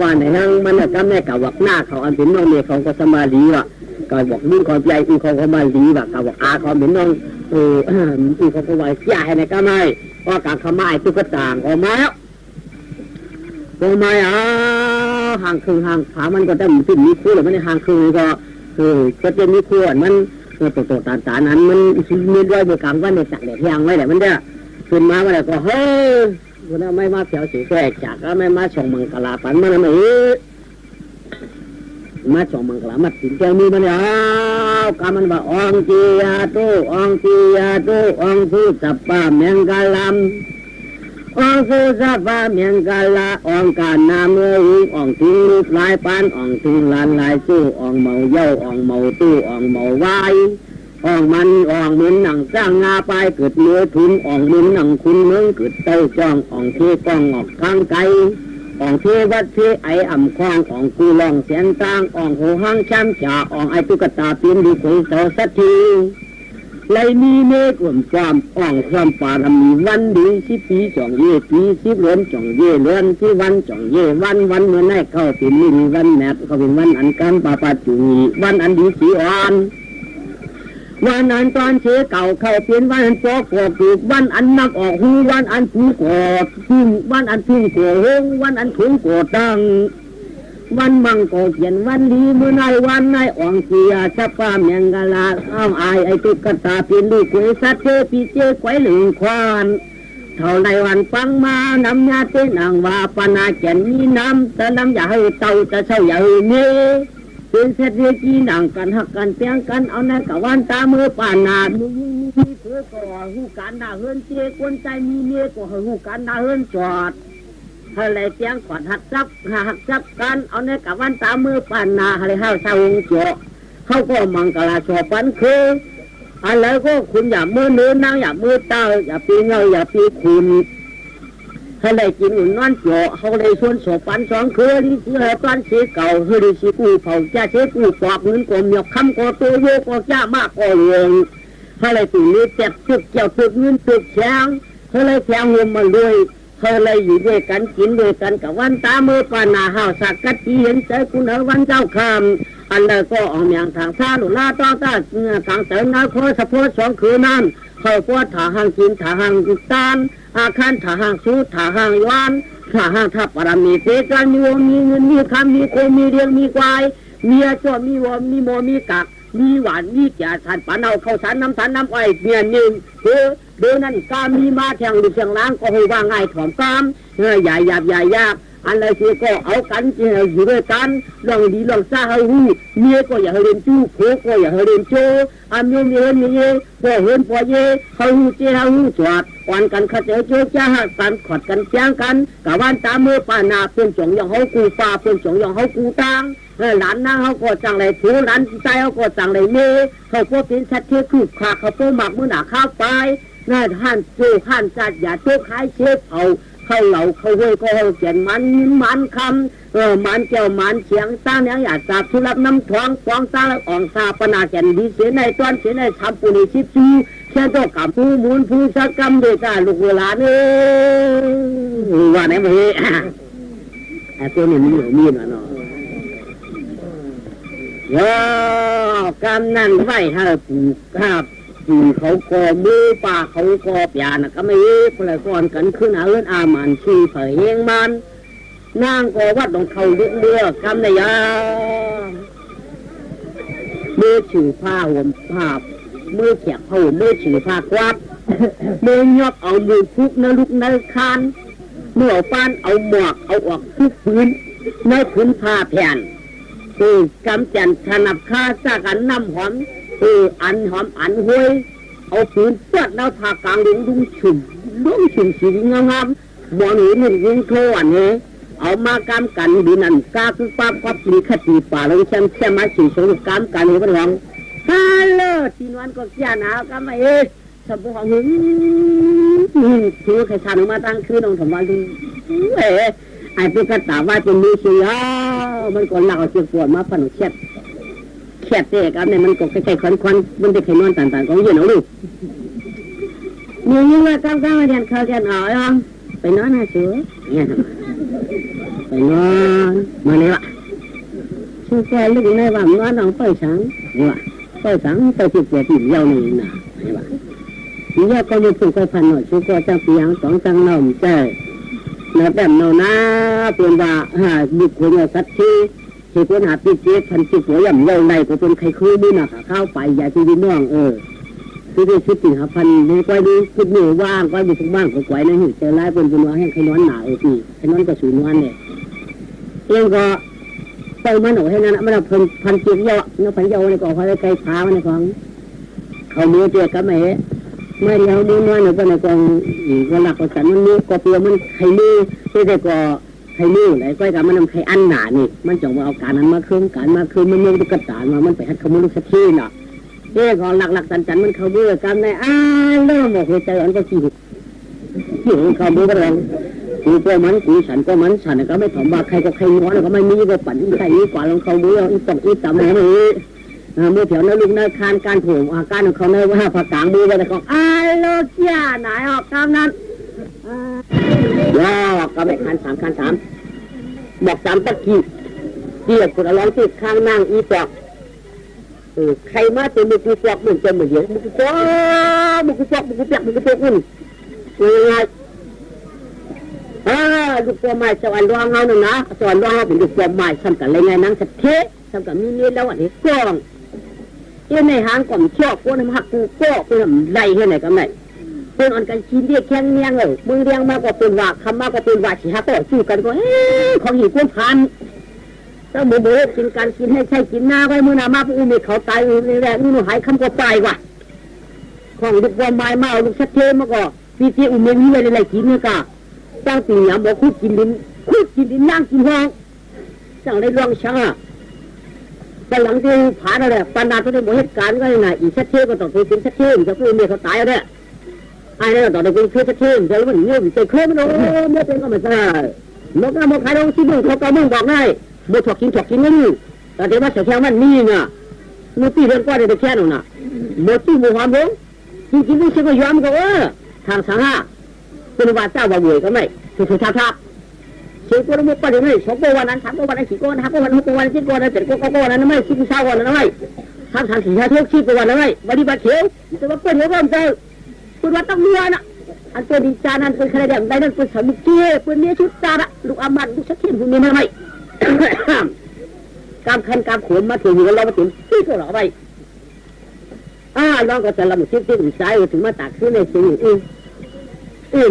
ว่าในห้างมันก็แม่กับวักหน้าเขาอันเป็นน้องเมียเขาก็สมาลีว่ะก็บอกลุงเขาใหญ่อีเขาก็มาลีว่ะก็บอกอาเขาเป็นน้องอีเขาก็ว่าใหญ่ในก็ไม่ว่าการขมายตุ๊กตาออกมาห่างคืนห่างขามันก็ได้ติดมีคู่หรือมันในห่างคืนก็จะมีคู่มันโตตานั้นมันมีด้วยบวกกลางว่าในสักเด็กยังไว้แหละมันเนี่ยขึ้นมาว่าแล้วก็เฮ้ยวันนั้นไม่มาเถียวสีแฝกจากก็ไม่มาส่งมังกรปันมันไม่มาส่งมังกรมาถึงเจ้ามีมันกามันว่าองจียาตุองผู้จับป้าเมียงกาลำองผู้จับป้าเมียงกาลาองการนาเมื่อองทิ้งลูกลายปานองทิ้งลานลายสู้องเมาเย้าองเมาตู้องเมาไว้มันเหมือนหนังจ้างงาไปเกิดเนื้อทุนเหมือนหนังคุณเมืองเกิดเต้าจ้องเทกล้องออกข้างไกลเทวัดเทไออ่ำคล้องกูลองเสียงต่างโหห้างช้ำฉาไอตุ๊กตาปีนดีคุยเสาสักที ไรมีเมฆอ่อนความอ่องความปารมีวันดี10 ปีจ่องเย่ปี10 เดือนจ่องเย่เดือนที่วันจ่องเย่วันเมื่อไหร่เข้าเป็นลิงวันแมทเขาเป็นวันอันการปาปาจุนีวันอันดีสีอ่อนวันอันตอนเชื้อเก่าเข้าเป็นวันอันปอกกอกวันอันนับออกหูวันอันผูกอดพึ่งวันอันพึ่งโกหงวันอันถุงโกดังวันมังก็เขียนวันดีเมื่อไหร่วันไหนอ่องเสียชะป้าแมงกะลาอ้าวอายไอ้ตุ๊กตาเป็นลูกกุยสัตว์เจปีเจไว้หลึงควานเท่าไรวันฟังมาน้ำยาเต้นางว่าปนาแก่นมีน้ำแต่น้ำอย่าให้เต่าจะเช่าอย่าให้เนเป็นเศษเรียกีนางกันหักกันเตียงกันเอาในกะวันตามือป่านาดูมีเพื่อก่อหูการด่าเฮิรนเจกวนใจมีเมียก็หูการด่าเฮิรนจอดอะไรเตียงขอดหักซับกันเอาในกะวันตามือป่านาอะไรห้าวชาวงเจาะเขาก็มังกลาชอปันคืออะไรก็คุณอย่ามือเนื้อนางอย่ามือเต้าอย่าปีเงาอย่าปีคุณอะไรกินอุ่นนอนเจาะเขาเลยชวนสอปันสองคือที่เชื่อปันเสียเก่าคือดิสิกูเผาจ้าเสียกูปอกเงินกลมหยอกคำก็ตัวโยก็จ้ามากก็เองอะไรตีนี้เจ็บตึกเกี่ยวตึกเงินตึกแข็งอะไรแข็งเงินมาด้วยเขาเลยอยู่ด้วยกันกินด้วยกันกับวันตามือปานาห้าวสักกัดที่เห็นใจคุณเอาวันเจ้าคำอันใดก็ออกอย่างทางซาหลุลาต้อตาทางเสริมนาโคสะโพสองคืนนั้นเขาพวดถาหางกินถาหางกุตานอาคารถาหางสูถาหางยวนถาหางทับปรามีเสกันมีวงมีเงินมีคำมีโคมีเรียงมีควายเมียจ่อมีวอมมีโมมีกักมีหวานมีแก่สันปานเอาเข้าสารน้ำอ้อยเมียนิ่งเดือนั่นกามีมาแทงดิเชียงล้างก็ให้ว่าง่ายถ่อมกามใหญ่ยากอะไรที่ก็เอากันอยู่ด้วยกันลองดีลองซาให้หูเมียก็อย่าให้เรียนจู้โคก็อย่าให้เรียนโจอามีเห็นมีพอเห็นพอเย่เขาหูเจ้าหูจอดอ่อนกันขัดเจอโจจ้ากันขอดกันแจ้งกันกะวันตาเมื่อป่านาเพื่อนจงอย่างเขากูป่าเพื่อนจงอย่างเขากูตังหลานนางเขาก็จังไรถือหลานใจเขาก็จังไรเมเขาพวกเป็นชัดเทคือขาเขาพวกหมักมือหนาข้าวไปน่าท่านโจท่านจัดอย่าโจขายเชฟเอาเขาเหล่าเขาห้วยก็เขาเขียนมันคำมันเจ้ามันเสียงสร้างเนี้ยอยากจับทุลับน้ำท้องฟองสร้างแล้วอ่องซาปนาแก่นดีเสียในต้นเสียในทำปุริชิจูแค่ต้องกับผู้มูลผู้สักกรรมด้วยกันลูกเวลาเนี่ยว่าไหนมาเฮ้ไอ้ตัวนี้มันอยู่มีนะเนาะว้ากำนั่นไหวให้ปูครับปูเขากอมือป่าเขากอปยานะก็ไม่คนละก่อนกันขึ้นอาเอิ้นอามันชีเผยเฮงมันนางก็วัดของเขาเลือกกำในยาเมื่อถือผ้าห่มผ้าเมื่อแขกผ้าห่มเมื่อถือผ้ากวาดเมื่อยกเอามือพุกนลุกนคานเมื่อเอาป้านเอาหมวกเอาออกทุกพื้นในพื้นผ้าแผ่นคือกำจันถนับข้าจากกันน้ำหอมอันหอมอันห้วยเอาปืนปวดแล้วทากลางดุ้งชุ่มสีงามบอลหนุ่มยิงโคอันนี้เอามากำกันดีนั่นกาคือป้าควับลีคดีป่าเราแช่มาสีสงกำกันหัวหลงฮัลโหลทีนวันก็เสียหนาวกันมาสมบูรณ์หึงถือใครทานออกมาตั้งคืนน้องถมวันดูไอ้พวกกระตาว่าเป็นมือเสียมันก็หลักเอาเสียปวดมาฝันเช็ดแคบเตะกันเนี่ยมันก็ใกล้ๆควันมันได้ไขนอนต่างๆของยืนเอาลูกมียิ่งว่าก้าวมาเรียนเขาเรียนอ๋อไปนอนนะเสือเนี่ยไปนอนมาเนี่ยวะชื่อแกลูกในว่านอนน้องเปิดสังเนี่ยวะเปิดสังเปิดจิตเสียที่เย้านี่นะเนี่ยวะที่แยกก็มีผู้เคยพันหน่อยชื่อก็จังปียังสองจังน้องเจ้แล้วแบบโนนาเป็นว่าบุคคลสัตว์ที่คนหาปีเจี๊ยบพันจิตหัวย่ำเย้าในก็เป็นใครคุยด้วยนะเข้าไปอย่าที่ดินน้องคือได้ชุดติหาพันในก้อยนี้ชุดมือว่างก้อยบุกบ้างก็ก้อยนั่นเจอไล่เป็นว่าให้ใครนอนหนาพี่ใครนอนก็สูนวันเนี่ยเองก็เติมมันหนูให้นั่นมันพันจิตเยอะเนื้อพันเยอะในกองเขาได้ไกลพามันในของเขามือเจอกันไหมไม่เดียวมือน้อยหนูก็ในกองอีกหลักก็สันมันมือก็เปลี่ยนมันใครมือที่ได้ก็ใครมือไหนก้อยกับมันนำใครอันหนานี่มันจะมาเอาการนั้นมาคืนการมาคืนมันมือตุ๊กตามามันไปหัดขโมยลูกสักทีน่ะเรื่องของหลักจันมันเขาเบื่อกันในเริ่มบอกหัวใจอันก็จีบเขาเบื่อกันแล้วกูก็มันกูฉันก็มันฉันก็ไม่ถมว่าใครก็ใครง้อแล้วก็ไม่มีก็ปั่นใครกว่าลงเขาเบื่ออีตกอีต่ำอะไร เมื่อแถวนั้นลุงเนินคานการโผล่อาการของเขาเนินว่าผักกลางมือกันของโลเกียไหนออกคำนั้นย่อกำไม่คัน3คัน3บอก3ตะกี้เกี่ยวกับร้องติดข้างนั่งอีปอกใครมาเต็มมือกูปอกมึงเต็มมือเดียวมึงกูปอกมึงกูปอกมึงกูปอกมึงกูปอกมึงยังไงลูกตัวใหม่สวรรค์ร้องเงาหนึ่งนะสวรรค์ร้องเงาเป็นลูกตัวใหม่ทำกันอะไรไงนั่งสักเททำกับมีนี่แล้วอันนี้กล้องในหางกล่อมชอบพวกนั้นหักกูก็เป็นไรเท่าไหร่ก็ไม่เป็นอันกันชิ้นเดียแข้งเนียงเลยมือเรียงมากกว่าเป็นว่าคำมากกว่าเป็นว่าฉีฮักก็สู้กันก็ของหิวก้นพันถ้าหมูเบอกินการกินให้ใช่กินหน้าไว้มือหน้ามาพวกอุ้มเขาตายนี่แหละนี่หนูหายคำก็ตายว่ะของลูกบอลไม้มาลูกชัดเจนมาก็พี่ที่อุ้มมีไว้ในไรกินเนี่ยก็จ้างตีหยามบอกคุดกินดินนั่งกินห้องสั่งได้ร่องช่างแต่หลังที่ผ่านอะไรปัญหาตัวในเหตุการณ์ก็ยังไงอีชัดเจนก็ต้องเป็นชัดเจนจะพูดเมียเขาตายแล้วไอ้เนี่ยต่อไปเป็นชัดเจนจะรู้ว่าเงี้ยจะเคลื่อนไม่รู้เมื่อเป็นก็ไม่ใช่นกน้ำมันใครเราที่มึงเขาก็มึงบอกได้เมื่อถกกินไม่รู้แต่เดี๋ยวว่าเสียแค่มันนี่น่ะมือตีเรื่องก้อนในแค่นั้นน่ะเมื่อตีมือความรู้จริงๆไม่ใช่ก็ยอมก็ทางสังหาเป็นว่าเจ้าว่าเบื่อก็ไม่คือทับเชื่อคนมุกไปเลยไม่2 วันนั้น3 วันนั้น4 วัน5 วัน6 วัน7 วันนั้น7 วันนั้นไม่10 20 วันนั้นไม่ทำ4 5 10 วันนั้นไม่วันนี้บัดเขียวแต่ว่าเป็นหัวก้อนเจอคุณว่าต้องเรียนอ่ะอันตัวดีจานั้นเป็นใครแดงได้นั่นเป็นสามีเจี๊ยเป็นเมียชุดตาละลูกอามันลูกชักเขียนคุณมีไหมการคันการขนมาถึงเรามาถึงที่ก็หล่อไปลองก็จะลำซิบที่ถึงซ้ายถึงมาตักขึ้นในสิ่ง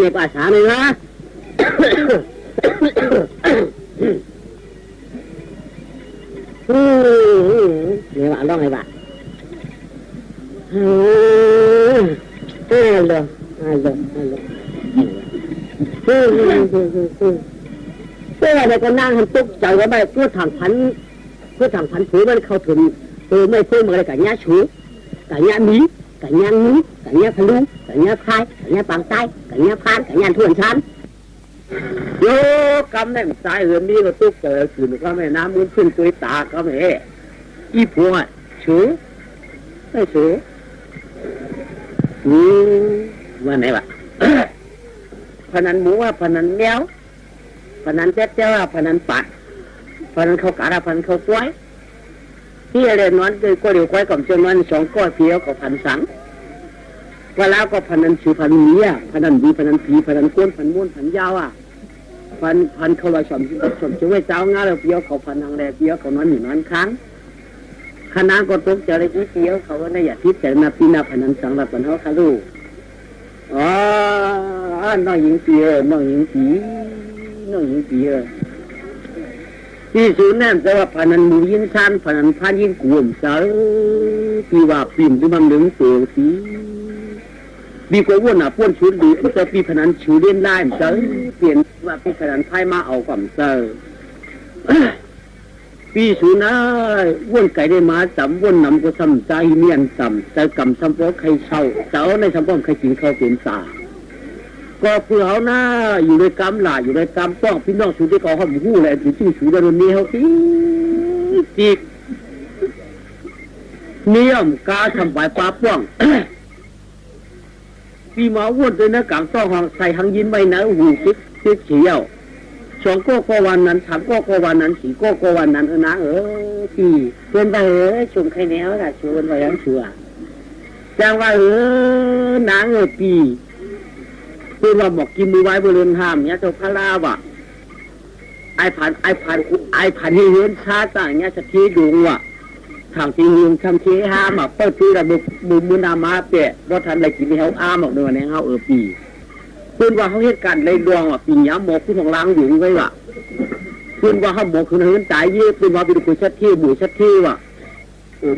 ในภาษาเลยนะเนี่ยว่าลองไงบ้างเลยเพื่ออะไรก็นั่งทำตุ๊กใจว่าไม่เพื่อทางพันผือมันเข้าถึงไม่เพิ่มอะไรกับเนี้ยชูกับเนี้ยมีกับเนี้ยงูกับเนี้ยพลุกับเนี้ยพายกับเนี้ยปังใต้กับเนี้ยพานกับเนี้ยทวนชั้นโยกำได้สายเหือนนี้ก็ตุ๊กเจอขืนก็ไม่น้ำมือขึ้นตัวตาก็ไม่อีพวงชูไม่ชูว่าไหนวะพนันหมูว่าพนันแมวพนันเจ้าว่าพนันปัดพนันเขากาดพนันเขากล้วยที่อะไรนอนก็เดี๋ยวกล้วยกับเจ้านอน2 ก้อนเพียวกับพันสังว่าแล้วก็พนันชื่อพนันเนี้ยพนันดีพนันผีพนันก้นพนันม้วนพนันยาวพันเขาลอยสมช่วยเจ้างาแล้วเพียวเขาพันทางแรกเพียวเขานอนอยู่นอนค้างคณะก็ตกใจเลยที่เพียวเขาก็ได้อยากทิพย์แต่นาปีนาพนันสังแบบคนเขาคารูน้องหญิงปีน้องหญิงปีที่ศูนย์นั่นแต่ว่าพนันมูยินชันพนันพานยินกลุ่มเสาปีว่าปีมที่มันเหลืองเสือสีดีกว่าอ้วนอ่ะป้วนชุดดีแต่ปีพนันชูเล่นได้เสาเปลี่ยนว่าปีพนันไพ่มาเอาความเสาปีศูนย์น่ะอ้วนไก่ได้มาจำอ้วนนำก็ซ้ำใจเมียนซ้ำแต่กำซ้ำเพราะใครเช่าเสาในซ้ำเพราะใครกินข้าวเป็นสาก็เพื่อเขาหน้าอยู่ในกำหล่าอยู่ในกำป้องพี่น้องสูที่เขาห้องหู้แหละที่สูดานนี้เขาจีกเนียมกาทำใบปลาป้องพี่หมาอ้วนเลยนะกลางต้องห้องใส่หังยินไม่นะหูซิกเฉียว2 ก็วันนั้น3 ก็วันนั้น4 ก็วันนั้นนะพี่เพื่อนไปชมใครแนวล่ะชวนไปยังชัวจังว่านางพี่เพื่อว่าบอกกินมือไว้บริเวณห้ามเนี่ยเจ้าพระลาวะไอผ่านที่เห็นชาต่างเนี่ยจะทีดูว่ะทางที่ยืนทำทีห้ามเปิดที่ระบบมือนามาเปะว่าทันอะไรกินเขาอ้ามออกเดินในเขาปีเพื่อนว่าเขาเหตุการณ์ในดวงว่ะปีนี้หมอกผู้ทองล้างอยู่ไว้ว่ะเพื่อนว่าเขาหมอกคือเห็นตายเยอะเพื่อนว่าเป็นคนชัดที่บุ๋ยชัดที่ว่ะ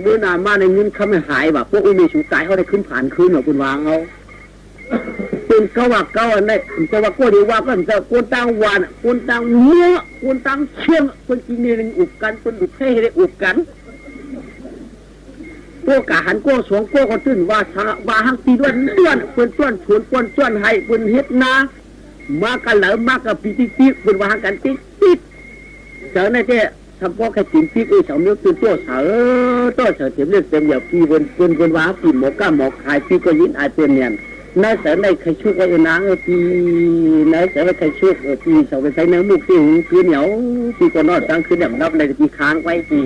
มือนามาในเงินเขาไม่หายว่ะพวกอุ้มีชูตายเขาได้ขึ้นผ่านคืนหรอเพื่อนวางเขาเป็นเขาว่าเขาอันนี้แต่ว่าก็ดีว่าก็จะคนต่างวันคนต่างเนื้อคนต่างเชื่องคนจีนเนี่ยอุบกันคนอุบให้ได้อุบกันพวกกะหันก็2 ก็คนตื่นว่าหังตีด้วนเพิ่นต้วนชวนป้วนจ้วนให้เพิ่นเฮ็ดนามากันเหลอมากับปีติเพิ่นว่าหังกันติเจอในเจ้ ทำพ่อแค่กินพี่สาวเนื้อตัวตัวเสือเต็มเลือดเต็มอย่างพี่วนว้าพี่หมอกก้าหมอกขายพี่ก็ยิ้มอายเตือนเนี่ยนายเสือในใครชุกไว้นางพี่นายเสือในใครชุกพี่สาวไปใช้เนื้อมุกพี่หูพี่เหนียวพี่ก็นอนตั้งคืนแบบรับในพี่ค้างไว้พี่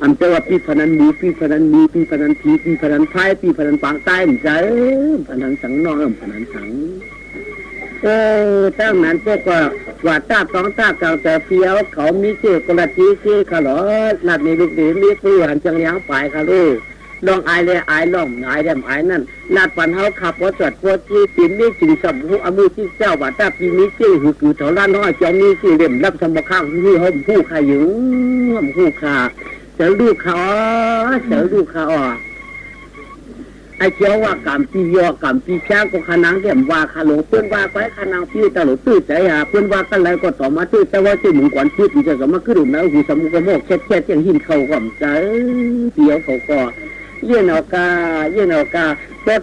อันเจ้าว่าพี่พนันมีพี่พนันมีพี่พนันผีพี่พนันไพ่พี่พนันปางใต้เหมือนกันพนันสังนองพนันสังตั้งนั้นพวกว่าตาต้องตากลางแต่เพียวเขามีชื่อกระจีชื่อขลอนัดในลูกเดือเรียกผู้หันจังเลี้ยงไปค่ะลูกลองอายเลยอายล่องอายแดมอายนั่นนัดปันเฮาขับว่าจอดพวกที่ปีนนี่จึงสับหูอมือที่เจ้าว่าตาปีนี้ชื่อหือคือเท่าล้านน้อยจอมนี้ชื่อเล่มรับสมบัติข้างที่ห้องผู้ขยุงห้องผู้ขาเสือลูกเขาไอ้เจ้าว่ากำปียอกำปีช้างก็ขนังเดี่ยมว่าขาหลงเพื่อนว่าไปขนังพี่ตลอดตื้อใจหาเพื่อนว่ากันแล้วก็ต่อมาตื้อแต่ว่าชื่อหมึงก่อนพูดที่จะมาขึ้นนะหูสมุกโมกแค่ยังหินเขาก่อนใจเดียวเขาก็เยี่ยนอกาพอ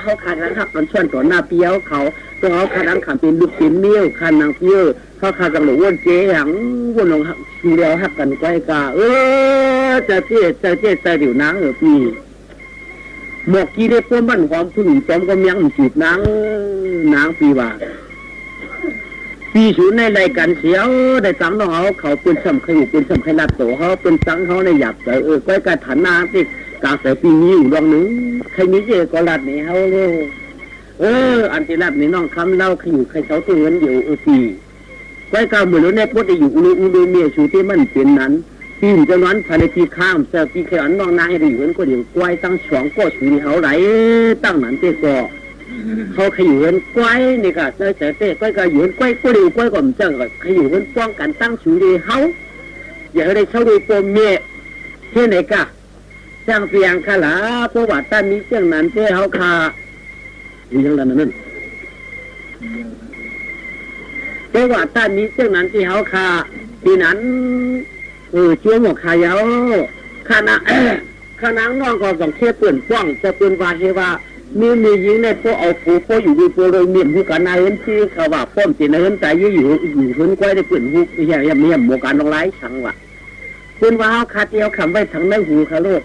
เขาขาดนังหักมันชวนต่อหน้าเปียวเขาตัวเขาขาดนังขับเป็นลูกชิ้นเนี้ยขนังเปียวเขาขาดจังหลงวนเจ๊หังวนลงหักทีเดียวหักกันใกล้กาจะเจ๊เดี๋ยวนางพี่หมอกกี้ได้ป้นบ้านความพึ่งจอมก็ยังจีบนางปีว่าปีศูนย์ในรายการเสียวได้ตังค์น้องเขาเป็นสำคัญเป็นสำคัญนัดโตเขาเป็นตังค์เขาในหยับแต่ก้อยการฐานนาที่กลางแต่ปีนี้อยู่ดองนึงใครมีเจก็รัดนี่เขาเลยอันที่รัดนี่น้องคำเล่าขอยู่ใครเขาตัวเงินเดียวปีก้อยการเหมือนในพจน์ได้อยู่อุดเมียชูที่มันเป็นนั้นปีนจะนั้นภายในปีข้ามแต่ปีขยันน้องนางให้ได้อยู่กันก็เดี๋ยวกล้วยตั้ง2ก็ชูนี่เขาไหลตั้งนั้นเตะก็เขาขยู่กันกล้วยนี่ก็แต่เตะกล้วยก็อยู่กันกล้วยก็เดี๋ยวกล้วยก็มันจังก็ขยู่กันป้องกันตั้งชูนี่เขาอย่าได้เช่าด้วยปมเมียเท่าไหนกะจ้างเพียงขลาเพราะว่าตั้งมีเจ้านั้นเจ้าเขาขาอยู่ยังนั้นเพราะว่าตั้งมีเจ้านั้นที่เขาขาปีนั้นช่วยหมกขายาวขณะน้องก็ต้องเทียบเปลี่ยนกว้างจะเป็นว่าเฮว่ามียิงในพวกเอาผู้พวกอยู่ดีพวกเลยเมียนผู้กันนายเห็นที่เขาว่าป้อมจีนนายเห็นใจอยู่พื้นก้อยได้เปลี่ยนหูอย่างเมียนหมกการลงไล่ช่างว่ะเป็นว่าเขาคาเดียวคำไว้ทั้งในหูเขาโลก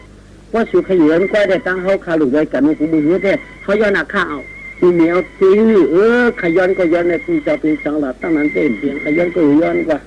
ว่าสุขอยู่เห็นก้อยได้ตั้งเขาคาหลุดไว้กันกูดูเท่เขาย้อนหนักข้าวปีเหนียวตีขย้อนก็ย้อนในปีเจ้าปีสังหลัดตั้งนั้นเต็มเพียงขย้อนก็ย้อนกว่า